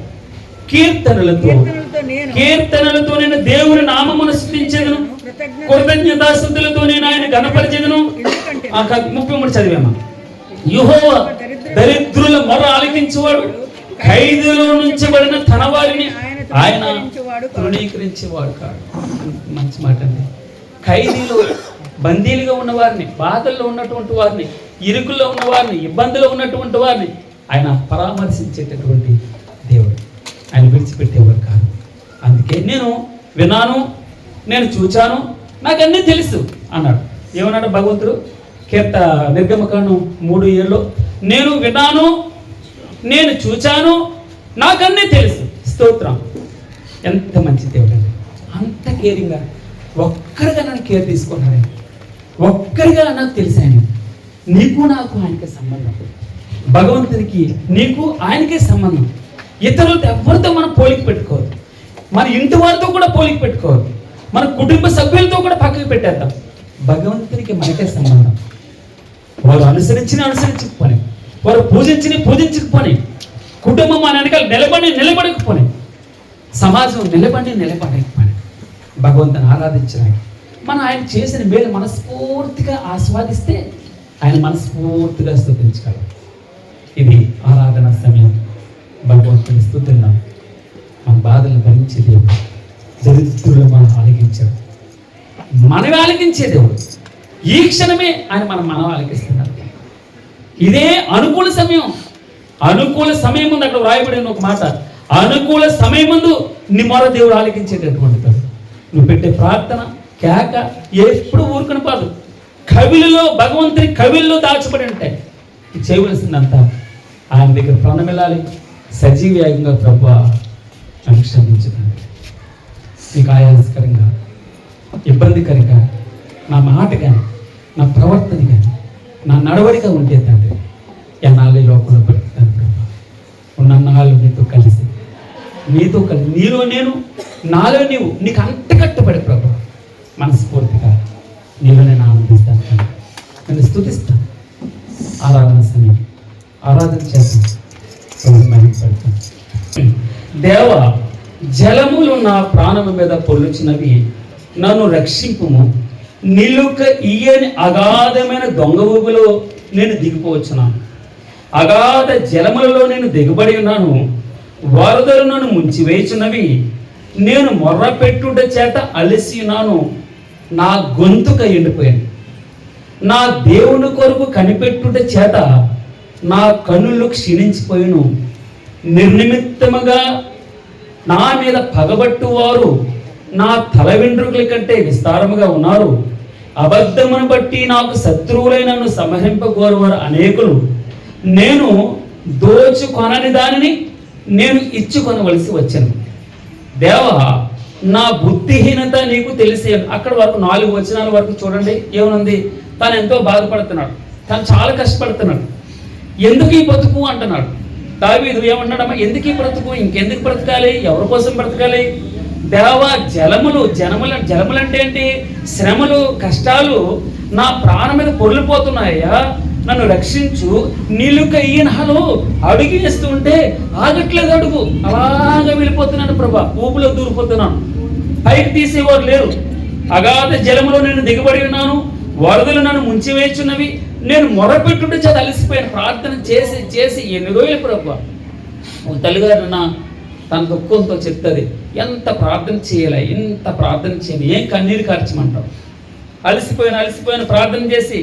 [SPEAKER 2] కీర్తనలతో నేను దేవుని నామమును స్తుతించెదను, కృతజ్ఞతాస్తుతులతో నేను ఆయన ఘనపరిచెదను. 33 చదివామా? యెహోవా దరిద్రుల మొర ఆలకించేవాడు, ఖైదులో నుంచబడిన తన వారిని ఆయన తృణీకరించేవాడు కాదు. మంచి మాట అండి. ఖైదీలు, బందీలుగా ఉన్న వారిని, బాధల్లో ఉన్నటువంటి వారిని, ఇరుకుల్లో ఉన్న వారిని, ఇబ్బందులో ఉన్నటువంటి వారిని ఆయన పరామర్శించేటటువంటి దేవుడు. ఆయన విడిచిపెట్టేవాడు కాదు. అందుకే నేను విన్నాను, నేను చూచాను, నాకు అన్నీ తెలుసు అన్నాడు. ఏమన్నాడు భగవంతుడు? నిర్గమకాండం 3:7 నేను విన్నాను, నేను చూచాను, నాకన్నీ తెలుసు. స్తోత్రం. ఎంత మంచి దేవుడు అండి. అంత కేరింగ్గా ఒక్కరిగా నన్ను కేర్ తీసుకున్నాడు. ఒక్కరిగా నాకు తెలిసాను. నీకు నాకు ఆయనకే సంబంధం, భగవంతునికి నీకు ఆయనకే సంబంధం. ఇతరులతో ఎవరితో మనం పోలిక పెట్టుకోవద్దు, మన ఇంటి వారితో కూడా పోలిక పెట్టుకోవద్దు, మన కుటుంబ సభ్యులతో కూడా పక్కకి పెట్టేద్దాం. భగవంతునికి మనకే సంబంధం. వారు అనుసరించకపోని, వారు పూజించకపోని, కుటుంబం మన వెనకాల నిలబడకపోని, సమాజం నిలబడకపోని, భగవంతుని ఆరాధించడానికి మనం ఆయన చేసిన మేలు మనస్ఫూర్తిగా ఆస్వాదిస్తే ఆయన మనస్ఫూర్తిగా స్తుతించగలం. ఇది ఆరాధన సమయం. భగవంతుని స్తుతిద్దాం. మన బాధలను భరించే దేవుడు, దరిద్రులు మనం ఆలకించాడు, మనమే ఆలకించే దేవుడు. ఈ క్షణమే ఆయన మనం ఆలకిస్తున్నాడు. ఇదే అనుకూల సమయం. అనుకూల సమయం ముందు అక్కడ వ్రాయబడిన ఒక మాట, అనుకూల సమయం ముందు నీ మొర దేవుడు ఆలకించేటటువంటి. నువ్వు పెట్టే ప్రార్థన కేక ఎప్పుడు ఊరుకుని పోదు. కవిలలో, భగవంతుని కవిల్లో దాచబడి ఉంటాయి. చేయవలసిందంతా ఆయన దగ్గర ప్రాణమిల్లాలి. సజీవయాగంగా ప్రభువా నన్ను క్షమించదండి. నీకు ఆయాసకరంగా, ఇబ్బందికరంగా నా మాట కానీ, నా ప్రవర్తన కానీ, నా నడవడిక ఉంటే తండ్రి, ఎన్నాళ్ళు లోకంలో బ్రతుకుతాను ప్రభా. ఉన్నన్నాళ్ళు నీతో కలిసి నీలో నేను, నాలో నీవు, నీకు అంటకట్టుబడి ప్రభా మనస్ఫూర్తిగా నీలో నేను ఆనందిస్తాను, నన్ను స్తుతిస్తాను. ఆరాధన సమయం, ఆరాధన చేస్తాను, మహిమపడతాను. దేవ, జలములు నా ప్రాణము మీద పొల్లుచున్నవి, నన్ను రక్షింపుము. నిలుక ఇయ్యని అగాధమైన దొంగ ఊబిలో నేను దిగిపోవచ్చున్నాను. అగాధ జలములలో నేను దిగబడి ఉన్నాను. వరదలు నన్ను ముంచివేయుచున్నవి. నేను మొర్ర పెట్టుట చేత అలసి ఉన్నాను. నా గొంతుక ఎండిపోయాను. నా దేవుని కొరకు కనిపెట్టుట చేత నా కన్నులు క్షీణించిపోయాను. నిర్నిమిత్తముగా నా మీద పగబట్టువారు నా తల వెంట్రుకల కంటే విస్తారముగా ఉన్నారు. అబద్ధమును బట్టి నాకు శత్రువులై నన్ను సంహరింపగోరువారు అనేకులు. నేను దోచుకొనని దానిని నేను ఇచ్చుకొనవలసి వచ్చాను. దేవా, నా బుద్ధిహీనత నీకు తెలిసే. అక్కడ వరకు 4 వచనాల వరకు చూడండి ఏమనుంది. తను ఎంతో బాధపడుతున్నాడు, తను చాలా కష్టపడుతున్నాడు. ఎందుకు ఈ బ్రతుకు అంటున్నాడు. దావీదు ఏమన్నాడమ్మా? ఎందుకు ఈ బ్రతుకు, ఇంకెందుకు బ్రతకాలి, ఎవరి కోసం బ్రతకాలి? దేవా, జలములు అంటే ఏంటి? శ్రమలు, కష్టాలు నా ప్రాణం మీద పొర్లిపోతున్నాయ్యా. నన్ను రక్షించు, నిలుక ఈనాలో అడుగు వేస్తూ ఉంటే ఆగట్లేదు అడుగు, అలాగా వెళ్ళిపోతున్నాను ప్రభా, ఊపులో దూరిపోతున్నాను, పైకి తీసేవారు లేరు, అగాధ జలములో నేను దిగబడి ఉన్నాను, వరదలు నన్ను ముంచివేచున్నవి, నేను మొరపెట్టుంటే చేత అలసిపోయాను, ప్రార్థన చేసి చేసి ఎన్ని రోజులు ప్రభా. ఒక తల్లిగారు తన దుఃఖంతో చెప్తుంది, ఎంత ప్రార్థన చేయాలి, ఎంత ప్రార్థన చేయాలి, ఏం కన్నీరు కార్చమంటావు, అలసిపోయాను ప్రార్థన చేసి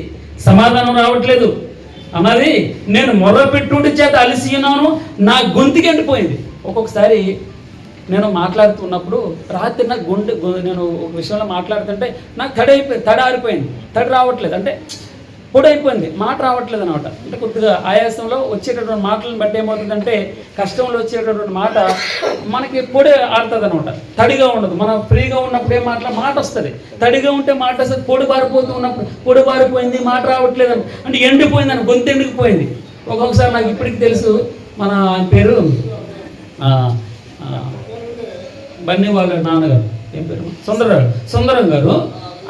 [SPEAKER 2] సమాధానం రావట్లేదు అన్నది, నేను మొరపెట్టుంటే చేత అలసి ఉన్నాను, నా గొంతుకి ఎండిపోయింది. ఒక్కొక్కసారి నేను మాట్లాడుతున్నప్పుడు రాత్రి నాకు నేను ఒక విషయంలో మాట్లాడుతుంటే నాకు తడి ఆరిపోయింది, తడి రావట్లేదు, అంటే పొడి అయిపోయింది, మాట రావట్లేదు అనమాట. అంటే కొద్దిగా ఆయాసంలో వచ్చేటటువంటి మాటలను బట్టి ఏమవుతుందంటే, కష్టంలో వచ్చేటటువంటి మాట మనకి పొడి ఆడుతుంది అనమాట, తడిగా ఉండదు. మనం ఫ్రీగా ఉన్నప్పుడు ఏ మాట వస్తుంది, తడిగా ఉంటే మాట వస్తుంది, పొడి బారిపోతూ ఉన్నప్పుడు పొడి బారిపోయింది, మాట రావట్లేదు అంటే ఎండిపోయింది అని, గొంతు ఎండిపోయింది. ఒక్కొక్కసారి నాకు ఇప్పటికి తెలుసు, మన ఆయన పేరు బన్నీ వాళ్ళ నాన్నగారు, ఏం పేరు, సుందరం గారు,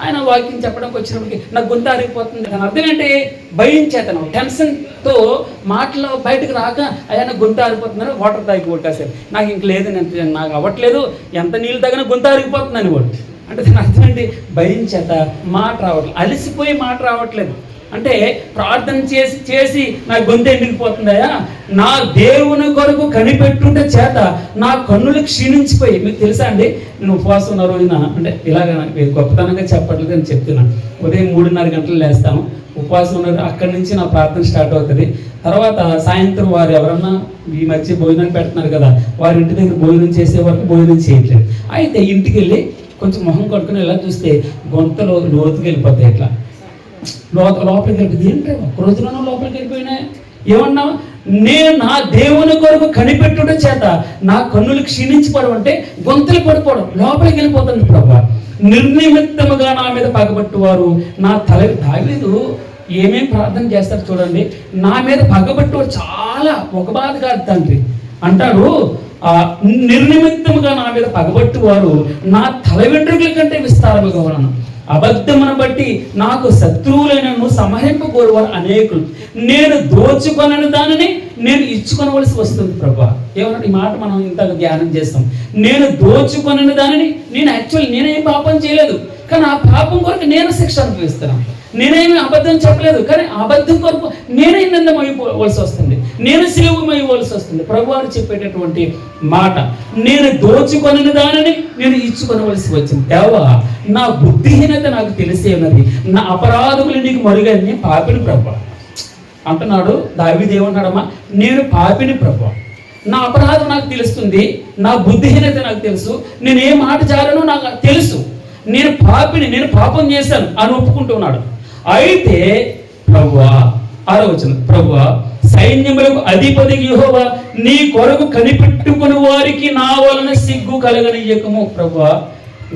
[SPEAKER 2] ఆయన వాకింగ్ చెప్పడానికి వచ్చినప్పటికి నాకు గొంతు ఆరిపోతుంది. దాని అర్థం ఏంటి, భయం చేతను, టెన్షన్తో మాటలు బయటకు రాక ఆయన గొంతు ఆరిపోతుందని వాటర్ తాగి కొట్టేసారు. నాకు ఇంక లేదు, నాకు అవ్వట్లేదు, ఎంత నీళ్ళు తగిన గొంతు ఆరిపోతుందని కూడా. అంటే దాని అర్థం ఏంటి, భయం చేత మాట రావట్లేదు, అలసిపోయి మాట రావట్లేదు. అంటే ప్రార్థన చేసి చేసి నా గొంతు ఎండిపోతుందయా, నా దేవుని కొరకు కనిపెట్టుంటే చేత నా కన్నులు క్షీణించిపోయి. మీకు తెలుసా అండి, నేను ఉపవాసం ఉన్న రోజున, అంటే ఇలాగ గొప్పతనంగా చెప్పట్లేదు అని చెప్తున్నాను, ఉదయం 3:30 గంటలు లేస్తాను, ఉపవాసం ఉన్న అక్కడి నుంచి నా ప్రార్థన స్టార్ట్ అవుతుంది. తర్వాత సాయంత్రం వారు ఎవరన్నా ఈ మధ్య భోజనం పెడుతున్నారు కదా, వారి ఇంటి దగ్గర భోజనం చేసే వరకు భోజనం చేయట్లేదు. అయితే ఇంటికి వెళ్ళి కొంచెం మొహం కట్టుకుని ఇలా చూస్తే గొంతలో లోతుకి వెళ్ళిపోతాయి, ఇట్లా లోపలికి వెళ్ళిపోయింది. ఏంటో ఒక రోజున లోపలికి వెళ్ళిపోయినా ఏమన్నా, నేను నా దేవుని కొరకు కనిపెట్టుట చేత నా కన్నులు క్షీణించిపోవడం అంటే గొంతులు పడిపోవడం, లోపలికి వెళ్ళిపోతుంది ప్రభా. నిర్నిమిత్తముగా నా మీద పగబట్టువారు నా తల. దావీదు ఏమేం ప్రార్థన చేస్తారు చూడండి, నా మీద పగబట్టువారు చాలా ఒక బాధ కాదు తండ్రి అంటాడు, నిర్నిమిత్తముగా నా మీద పగబట్టువారు నా తల వెంట్రుకల కంటే విస్తారముగా ఉన్నాను, అబద్ధమును బట్టి నాకు శత్రువులైనను సంహరింపకోరువారు అనేకులు, నేను దోచుకొనని దానిని నేను ఇచ్చుకొనవలసి వస్తుంది ప్రభా. ఏమన్నా ఈ మాట మనం ఇంతగా ధ్యానం చేస్తాం, నేను దోచుకొనని దానిని, నేను యాక్చువల్లీ నేనేం పాపం చేయలేదు, కానీ ఆ పాపం కొరకు నేను శిక్ష అనుభవిస్తున్నాను. నేనేమి అబద్ధం చెప్పలేదు, కానీ అబద్ధం కొరకు నేనే నిందమైపోవలసి వస్తుంది, నేను సిలువమైపోవలసి వస్తుంది. ప్రభు వారు చెప్పేటటువంటి మాట, నేను దోచుకొనని దానిని నేను ఇచ్చుకొనవలసి వచ్చింది. దేవా, నా బుద్ధిహీనత నాకు తెలిసే ఉన్నది, నా అపరాధములు నీకు మరుగని పాపిని ప్రభు అంటున్నాడు. దావీదు ఏమన్నాడమ్మా, నేను పాపిని ప్రభు, నా అపరాధం నాకు తెలుస్తుంది, నా బుద్ధిహీనత నాకు తెలుసు, నేను ఏ మాట జారనో నాకు తెలుసు, నేను పాపిని, నేను పాపం చేశాను అని ఒప్పుకుంటున్నాడు. అయితే ప్రభువా, 6వ వచనం, ప్రభువా సైన్యములకు అధిపతి యెహోవా నీ కొరకు కనిపెట్టుకుని వారికి నా వలన సిగ్గు కలగనియ్యకము. ప్రభువా,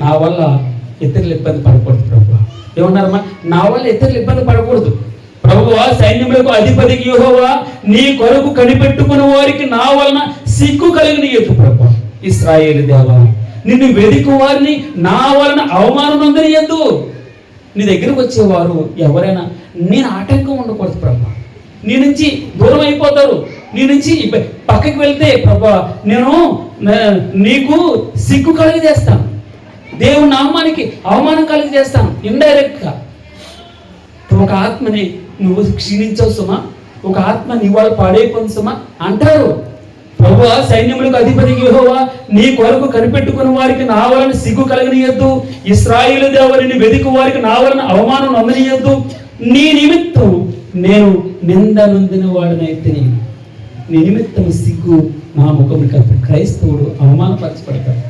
[SPEAKER 2] నా వల్ల ఇతరులు ఇబ్బంది పడకూడదు ప్రభువా. ఏమన్నారమ్మా, నా వల్ల ఇతరులు ఇబ్బంది పడకూడదు. ప్రభువా సైన్యములకు అధిపతి యెహోవా నీ కొరకు కనిపెట్టుకుని వారికి నా వలన సిగ్గు కలగనియ్యకు. ప్రభువా, ఇశ్రాయేలు దేవా, నిన్ను వెదికు వారిని నా వలన అవమానం నొందనియద్దు. నీ దగ్గరకు వచ్చేవారు ఎవరైనా నేను ఆటంకం ఉండకూడదు ప్రభా, నీ నుంచి దూరం అయిపోతారు, నీ నుంచి పక్కకి వెళ్తే ప్రభా నేను నీకు సిగ్గు కలిగజేస్తాను, దేవుని నామానికి అవమానం కలిగజేస్తాను. ఇండైరెక్ట్గా ఒక ఆత్మని నువ్వు క్షీణించవు సుమా, ఒక ఆత్మ నీ వాళ్ళు పాడైపోతుంది సుమా అంటారు. ప్రభువా సైన్యములకు అధిపతి యెహోవా నీ కొరకు కనిపెట్టుకుని వారికి నా వలన సిగ్గు కలగనియద్దు. ఇశ్రాయేలు దేవా నిన్ను వెదికు వారికి నా వలన అవమానం నొందనియద్దు. నీ నిమిత్తం నేను నింద నొందిన వాడినైతే నీ నిమిత్తం సిగ్గు నా ముఖం కప్పి. క్రైస్తవుడు అవమానపరచబడతాడు.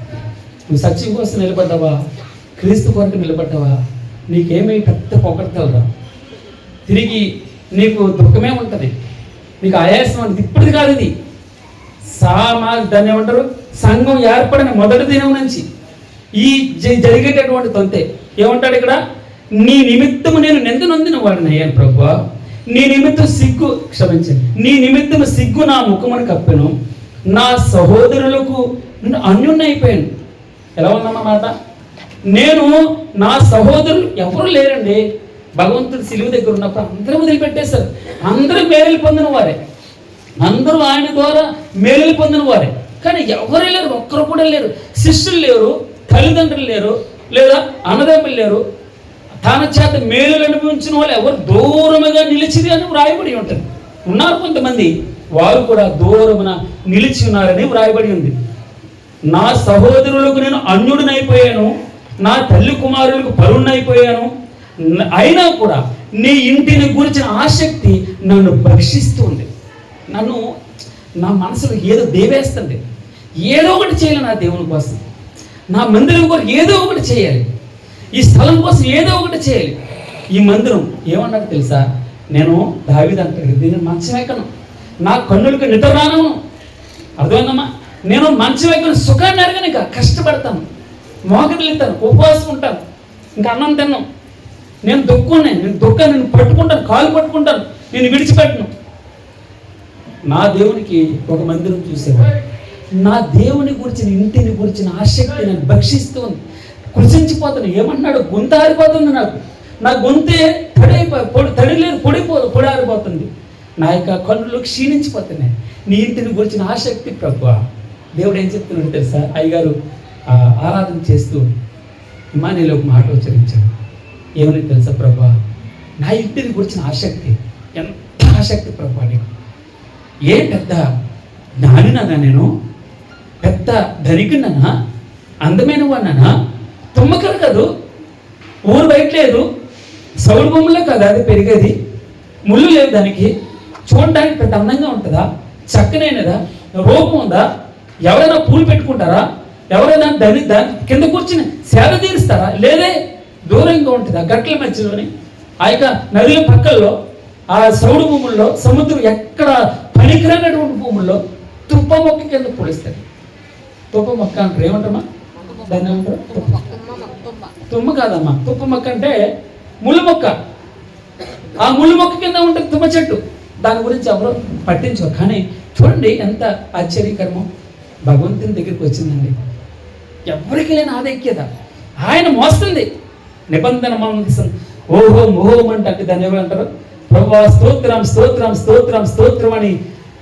[SPEAKER 2] నువ్వు సత్యం కోసం నిలబడ్డావా, క్రీస్తు కొరకు నిలబడ్డావా, నీకేమీ పెద్ద పొగడతావురా, తిరిగి నీకు దుఃఖమే ఉంటుంది, నీకు ఆయాసం ఉంటుంది. ఇప్పటిది కాదు, ఇది దాన్ని ఏమంటారు, సంఘం ఏర్పడిన మొదటి దినం నుంచి ఈ జరిగేటటువంటి తొంతే. ఏమంటాడు ఇక్కడ, నీ నిమిత్తము నేను నింద నొందిన వాడిని అయ్యాను ప్రభువా, నీ నిమిత్తం సిగ్గు, క్షమించండి, నీ నిమిత్తం సిగ్గు నా ముఖమును కప్పెను, నా సహోదరులకు అన్యున్నైపోయాను. ఎలా ఉందన్నమాట, నేను నా సహోదరులు ఎవరు లేరండి, భగవంతుడు సిలువ దగ్గర ఉన్నప్పుడు అందరూ వదిలిపెట్టేశారు. అందరూ మేలులు పొందిన వారే, అందరూ ఆయన ద్వారా మేలులు పొందిన వారే. కానీ ఎవరు లేరు, ఒక్కరు కూడా లేరు. శిష్యులు లేరు, తల్లిదండ్రులు లేరు, లేదా అన్నదమ్ములు లేరు. తన చేత మేలులు అనుభవించిన వాళ్ళు ఎవరు దూరముగా నిలిచిది అని వ్రాయబడి ఉంటుంది. ఉన్నారు కొంతమంది, వారు కూడా దూరమున నిలిచి ఉన్నారని వ్రాయబడి ఉంది. నా సహోదరులకు నేను అన్యుడినైపోయాను, నా తల్లి కుమారులకు పరుణ్ణైపోయాను, అయినా కూడా నీ ఇంటిని గురించిన ఆసక్తి నన్ను భక్షిస్తుంది. నన్ను నా మనసులో ఏదో దేవేస్తుంది. ఏదో ఒకటి చేయాలి నా దేవుని కోసం, నా మందిరం కోసం ఏదో ఒకటి చేయాలి, ఈ స్థలం కోసం ఏదో ఒకటి చేయాలి. ఈ మందిరం ఏమన్నాడు తెలుసా? నేను దావీదు అంటాడు, దీన్ని మంచం ఎక్కను, నా కన్నులకు నిద్ర రాను. అర్థమైందమ్మా? నేను మంచం ఎక్కను, సుఖాన్ని ఎరగను, ఇక కష్టపడతాను, మోకరిల్లుతాను, ఉపవాసం ఉంటాను, ఇంకా అన్నం తిన్నాను. నేను దుఃఖాన్ని నేను పట్టుకుంటాను, కాలు పట్టుకుంటాను, నేను విడిచిపెట్టను. నా దేవునికి ఒక మందిరం చూసేవాడు. నా దేవుని గురించిన ఇంటిని గురించిన ఆసక్తి నన్ను భక్షిస్తుంది, కృషించిపోతాను. ఏమన్నాడు? గొంతు ఆరిపోతుంది, నా గొంతే తడి లేదు, పొడి ఆరిపోతుంది, నా యొక్క కన్నులు క్షీణించిపోతున్నాయి నీ ఇంటిని గురించిన ఆసక్తి ప్రభువా. దేవుడు ఏం చెప్తున్నాడు తెలుసా? అయ్యగారు ఆరాధన చేస్తూ ఇమానిలో ఒక మాట ఉచ్చరించాడు. ఏమని తెలుసా? ప్రభువా, నా ఇంటిని గురించిన ఆసక్తి, ఎంత ఆసక్తి ప్రభువా నీకు. ఏ పెద్ద జ్ఞానినన్నా నేను, పెద్ద ధనికునన్నా, అందమైన వాడినన్నా, తుమ్మకరు కాదు, ఊరు బయట లేదు, సౌడు బొమ్మలో కదా అది పెరిగేది, ముళ్ళు లేవు దానికి, చూడడానికి పెద్ద అందంగా ఉంటుందా, చక్కనైనదా, రూపం ఉందా, ఎవరైనా పూలు పెట్టుకుంటారా, ఎవరైనా దాని కింద కూర్చుని సేద తీరుస్తారా? లేదే, దూరంగా ఉంటుంది ఆ గట్ల మధ్యలోని, ఆ యొక్క నదుల పక్కల్లో, ఆ సౌడు భూముల్లో, సముద్రం ఎక్కడ పనికిరానటువంటి భూముల్లో తుప్ప మొక్క కింద పొడిస్తారు. తుప్ప మొక్క అంటారు, ఏమంటారమ్మా దాన్ని? ఏమంటారు? తుమ్మ కాదమ్మా, తుప్ప మొక్క అంటే ముళ్ళు మొక్క. ఆ ముళ్ళు మొక్క కింద ఉంటుంది తుమ్మ చెట్టు. దాని గురించి ఎవరు పట్టించుకోరు. కానీ చూడండి ఎంత ఆశ్చర్యకరమో, భగవంతుని దగ్గరికి వచ్చిందండి. ఎవరికి లేని ఆధిక్యత ఆయన మోస్తుంది. నిబంధన మందసం ఓహో మోహం అంటే దాన్ని ఏమంటారు? ప్రభువా స్తోత్రం స్తోత్రం స్తోత్రం స్తోత్రం అని,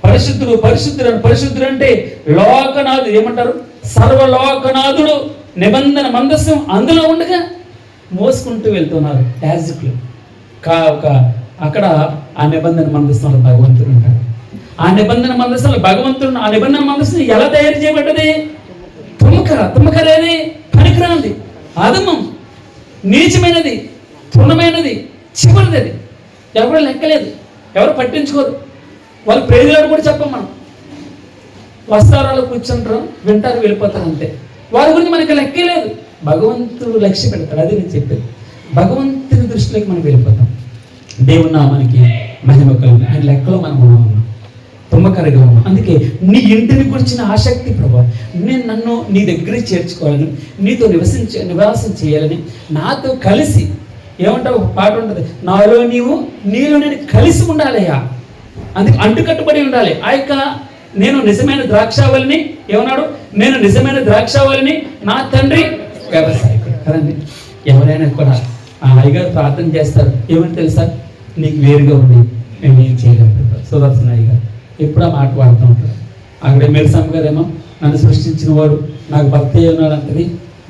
[SPEAKER 2] పరిశుద్ధుడు పరిశుద్ధుడు అని. పరిశుద్ధుడు అంటే లోకనాథుడు, ఏమంటారు? సర్వలోకనాథుడు. నిబంధన మందసం అందులో ఉండగా మోసుకుంటూ వెళ్తున్నారు యాజకులు. అక్కడ ఆ నిబంధన మందస్థంలో భగవంతుడు ఉంటాడు. ఆ నిబంధన మందస్థంలో భగవంతుడు. ఆ నిబంధన మందస్థం ఎలా తయారు చేయబడ్డది? తుమ్మకరేది, పనికిరాంది, అధమం, నీచమైనది, తృణమైనది, చివరిది. అది ఎవరు లెక్కలేదు, ఎవరు పట్టించుకోరు. వాళ్ళు ప్రేజలాడు కూడా చెప్పం. మనం వస్తారాలు కూర్చుంటారు, వింటారు, వెళ్ళిపోతారు, అంతే. వారి గురించి మనకి లెక్కే లేదు. భగవంతుడు లక్ష్య పెడతాడు. అది నేను చెప్పేది. భగవంతుని దృష్టిలోకి మనం వెళ్ళిపోతాం. దేవుని నామానికి మహిమ కలుగుతుంది. ఆయన లెక్కలో మనం ఉన్నాం, తుమ్మకరగా ఉన్నాం. అందుకే నీ ఇంటిని గురించిన ఆసక్తి ప్రభా, నన్ను నీ దగ్గరికి చేర్చుకోవాలని, నీతో నివాసం చేయాలని, నాతో కలిసి, ఏమంటావు పాట ఉంటుంది, నాలో నీవు నీలో నేను కలిసి ఉండాలయ్యా. అందుకే అంటుకట్టుబడి ఉండాలి. ఆ యొక్క నేను నిజమైన ద్రాక్షావళిని, ఏమన్నాడు? నేను నిజమైన ద్రాక్షావళిని, నా తండ్రి వ్యవసాయకుడు కదండి. ఎవరైనా కూడా ఆ అయ్యగారు ప్రార్థన చేస్తారు, ఏమని తెలుసా? నీకు వేరుగా ఉంది, మేము ఏం చేయలేము. సుదర్శన అయ్యగారు ఎప్పుడు ఆ మాట వాడుతూ ఉంటారు. అక్కడ మెల్సమ్మ గారేమో నన్ను సృష్టించిన వాడు, నాకు భక్తి ఉన్నాడు అంటది.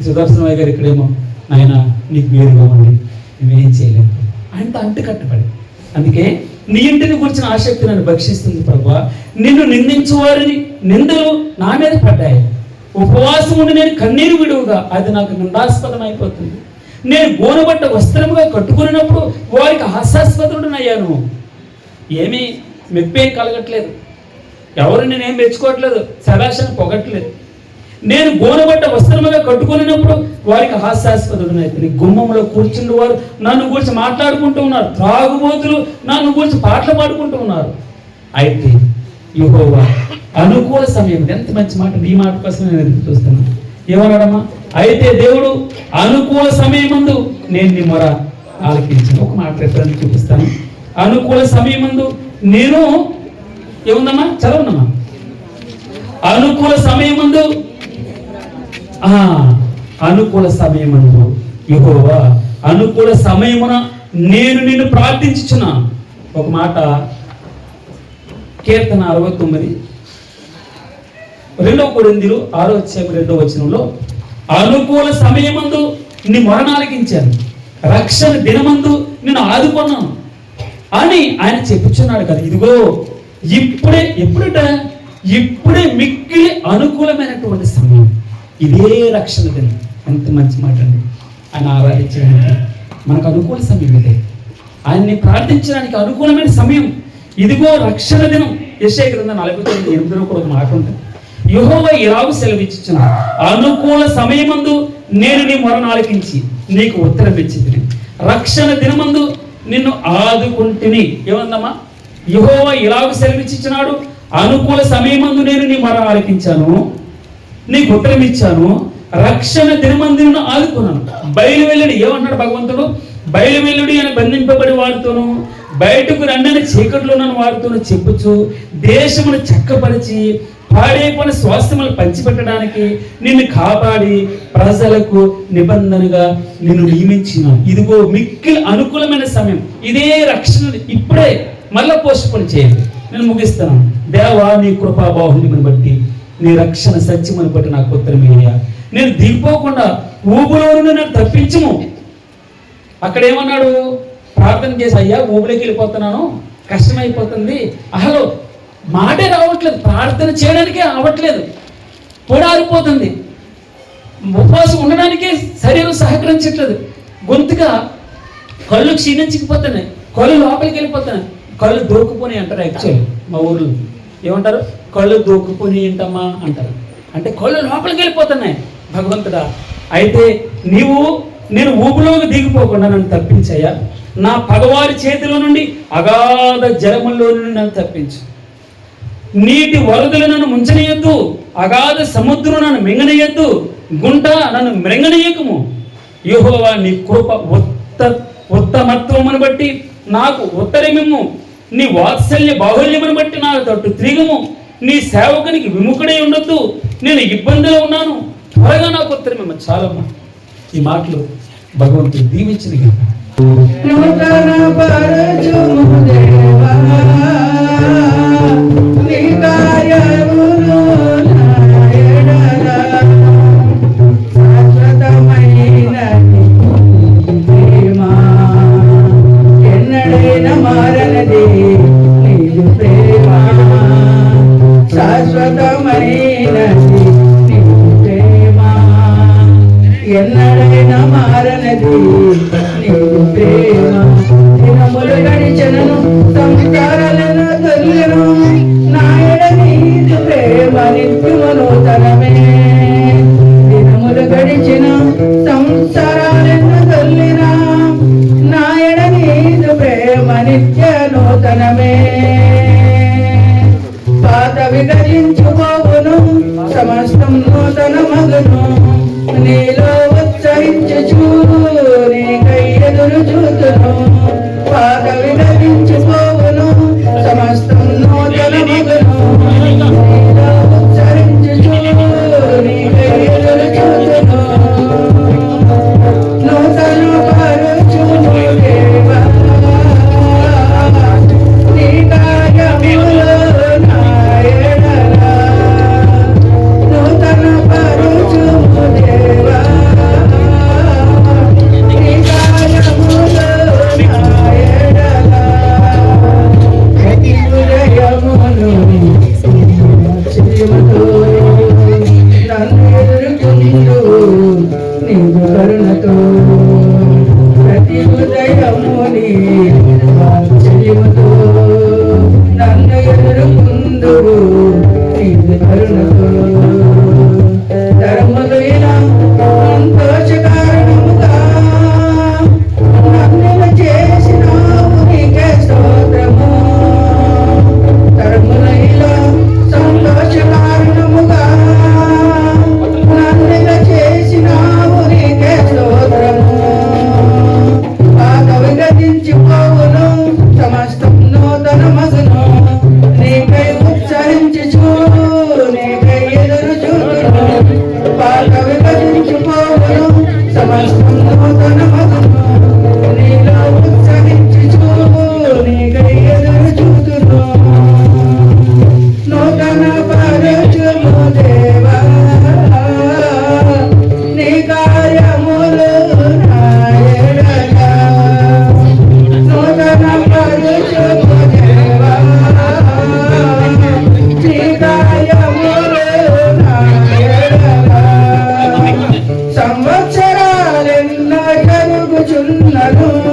[SPEAKER 2] సుదర్శన అయ్య గారు ఇక్కడేమో ఆయన నీకు వేరుగా ఉంది, మేమేం చేయలేము. ఆయనతో అంటుకట్టుబడి. అందుకే నీ ఇంటిని గురించిన ఆసక్తి నన్ను భక్షిస్తుంది ప్రభువా. నిన్ను నిందించు వారిని నిందలు నా మీద పడ్డాయి. ఉపవాసం ఉండి నేను కన్నీరు విడువుగా అది నాకు నిందాస్పదం అయిపోతుంది. నేను గోనబట్ట వస్త్రముగా కట్టుకున్నప్పుడు వారికి హాస్యాస్పదుడనయ్యాను. ఏమీ మెప్పేం కలగట్లేదు, ఎవరు నేనేం మెచ్చుకోవట్లేదు, శభాషను పొగట్లేదు. నేను గోనబట్ట వస్త్రముగా కట్టుకున్నప్పుడు వారికి హాస్యాస్పదుడనైతే. గుమ్మంలో కూర్చుండి వారు నన్ను గురించి మాట్లాడుకుంటూ ఉన్నారు, త్రాగుబోతులు నన్ను గురించి పాటలు పాడుకుంటూ ఉన్నారు. అయితే యెహోవా అనుకూల సమయం, ఎంత మంచి మాట, ఈ మాట కోసం నేను ఎదురు చూస్తున్నాను. ఏమన్నాడమ్మా? అయితే దేవుడు అనుకూల సమయమందు నేను నీ మొర ఆలకించాను. ఒక మాట రిఫరెన్స్ చూపిస్తాను. అనుకూల సమయమందు నేను, ఏముందమ్మా చదవనమ్మా? అనుకూల సమయమందు, అనుకూల సమయమందు యెహోవా అనుకూల సమయమున నేను నిన్ను ప్రార్థించుచున్నాను. ఒక మాట కీర్తన 69 2 కొరింథీయులు 6:2 అనుకూల సమయమందు నీ మొరనాలకించాను, రక్షణ దినమందు నిన్ను ఆదుకున్నాను అని ఆయన చెప్పుచున్నాడు కదా. ఇదిగో ఇప్పుడే మిక్కిలి అనుకూలమైనటువంటి సమయం, ఇదే రక్షణ దినం. ఎంత మంచి మాట అండి. ఆయన ఆరాధించడానికి మనకు అనుకూల సమయం ఇదే, ఆయన్ని ప్రార్థించడానికి అనుకూలమైన సమయం. ఇదిగో రక్షణ దినం. యెషయా గ్రంథం 49:8 కూడా ఒక మాట ఉంటుంది. యెహోవా ఇలాగు సెలవిచ్చుచున్నాడు, అనుకూల సమయమందు నేను నీ మొరను ఆలకించి నీకు ఉత్తరం ఇచ్చింది, రక్షణ దినమందు నిన్ను ఆదుకుంటుని. ఏమందమ్మా? యెహోవా ఇలాగు సెలవిచ్చుచున్నాడు, అనుకూల సమయమందు నేను నీ మొర ఆలకించాను, నీకు ఉత్తరం ఇచ్చాను, రక్షణ దినమందు నిన్ను ఆదుకున్నాను. బయలు వెళ్ళడి ఏమన్నాడు భగవంతుడు? బయలు వెళ్ళుడి అని బంధింపబడి వాడుతోను, బయటకు రండని చీకట్లో నన్ను వాడుతోను చెప్పుచు దేశమును చక్కపరిచి పాడైపోయిన స్వాస్థ్యములు పంచిపెట్టడానికి నిన్ను కాపాడి ప్రజలకు నిబంధనగా నిన్ను నియమించిన. ఇదిగో మిక్కిలి అనుకూలమైన సమయం, ఇదే రక్షణ. ఇప్పుడే మళ్ళా పోస్ట్పోన్ చేయండి. నేను ముగిస్తాను. దేవా, నీ కృపా బాహుల్యమును బట్టి, నీ రక్షణ సత్యమును బట్టి నాకు ఉత్తరమేయ్యా. నేను దిగిపోకుండా ఊబులోను నన్ను తప్పించుము. అక్కడ ఏమన్నాడు? ప్రార్థన చేసి, అయ్యా ఊబులోకి వెళ్ళిపోతున్నాను, కష్టమైపోతుంది. అసలు మాటే రావట్లేదు, ప్రార్థన చేయడానికే అవ్వట్లేదు, పొడారిపోతుంది, ఉపవాసం ఉండడానికే శరీరం సహకరించట్లేదు, గొంతుగా కళ్ళు క్షీణించకపోతున్నాయి, కళ్ళు లోపలికి వెళ్ళిపోతున్నాయి. కళ్ళు దూకుపోని అంటారు. యాక్చువల్లీ మా ఊర్లో ఏమంటారు? కళ్ళు దూకుపోని ఏంటమ్మా అంటారు. అంటే కళ్ళు లోపలికి వెళ్ళిపోతున్నాయి. భగవంతుడా, అయితే నేను ఊపులోకి దిగిపోకుండా నన్ను తప్పించయ్యా. నా పగవారి చేతిలో నుండి, అగాధ జలముల్లో నుండి నన్ను తప్పించు. నీటి వరదలు నన్ను ముంచనీయద్దు, అగాధ సముద్రం నన్ను మింగనీయద్దు, గుంట నన్ను మృంగనీయకము. యెహోవా, నీ కృప ఉత్తమత్వమును బట్టి నాకు ఉత్తరమిమ్ము, నీ వాత్సల్య బాహుల్యమును బట్టి నాకు తట్టు తిరిగము. నీ సేవకునికి విముఖుడై ఉండొద్దు, నేను ఇబ్బందిలో ఉన్నాను, త్వరగా నాకు ఉత్తరమిమ్ము. చాలమ్మా, ఈ మాటలు భగవంతుడు దీవించిన
[SPEAKER 4] ఎన్నడైనా మారనది నీకు ప్రేమ. దినములు గడిచెనను, సంస్కారాలను తొలిగెను, నా ఎడ నీకు ప్రేమ నిత్యము నూతనమే. దినములు గడిచిన, సంసారాలను తొలినా, నా ఎడ నీకు ప్రేమ నిత్య నూతనమే. పాతవి గతించుకోవును, సమస్తం నూతన మగును. నీలో ఉత్సహించుచు నీకై ఎదురు చూతును. పాతవి గతించుకోవును, సమస్తం నూతన మగును. నీలో ఉత్సహించుచు నీకై ఎదురు చూతును. నూతన పరచును దేవా, నీ కార్యములో నా ఎడల. నూతన పరచును దేవా, నీ కార్యములో నా ఎడల. ప్రతి హృదయమును చిరుమతో నన్ను ఎదుర్కొందు నీవు కరుణతో. ప్రతి హృదయముని వాత్సల్యముతో నన్ను ఎదుర్కొందు నీవు కరుణతో. ధర్మదైన సంతోషకారణముగా నన్ను చేసినావు, నీకే స్తోత్రము. ధర్మదైన సంతోషకారణముగా నన్ను చేసినావు, నీకే స్తోత్రము. పాతవి గతించిపోవును, సమస్తం నూతన మగును. నీకై ఉత్సహించుచు నీకై ఎదురు చూతును. పాతవి గతించిపోవును, సమస్తం నూతన మగును. నీలో వందనాలు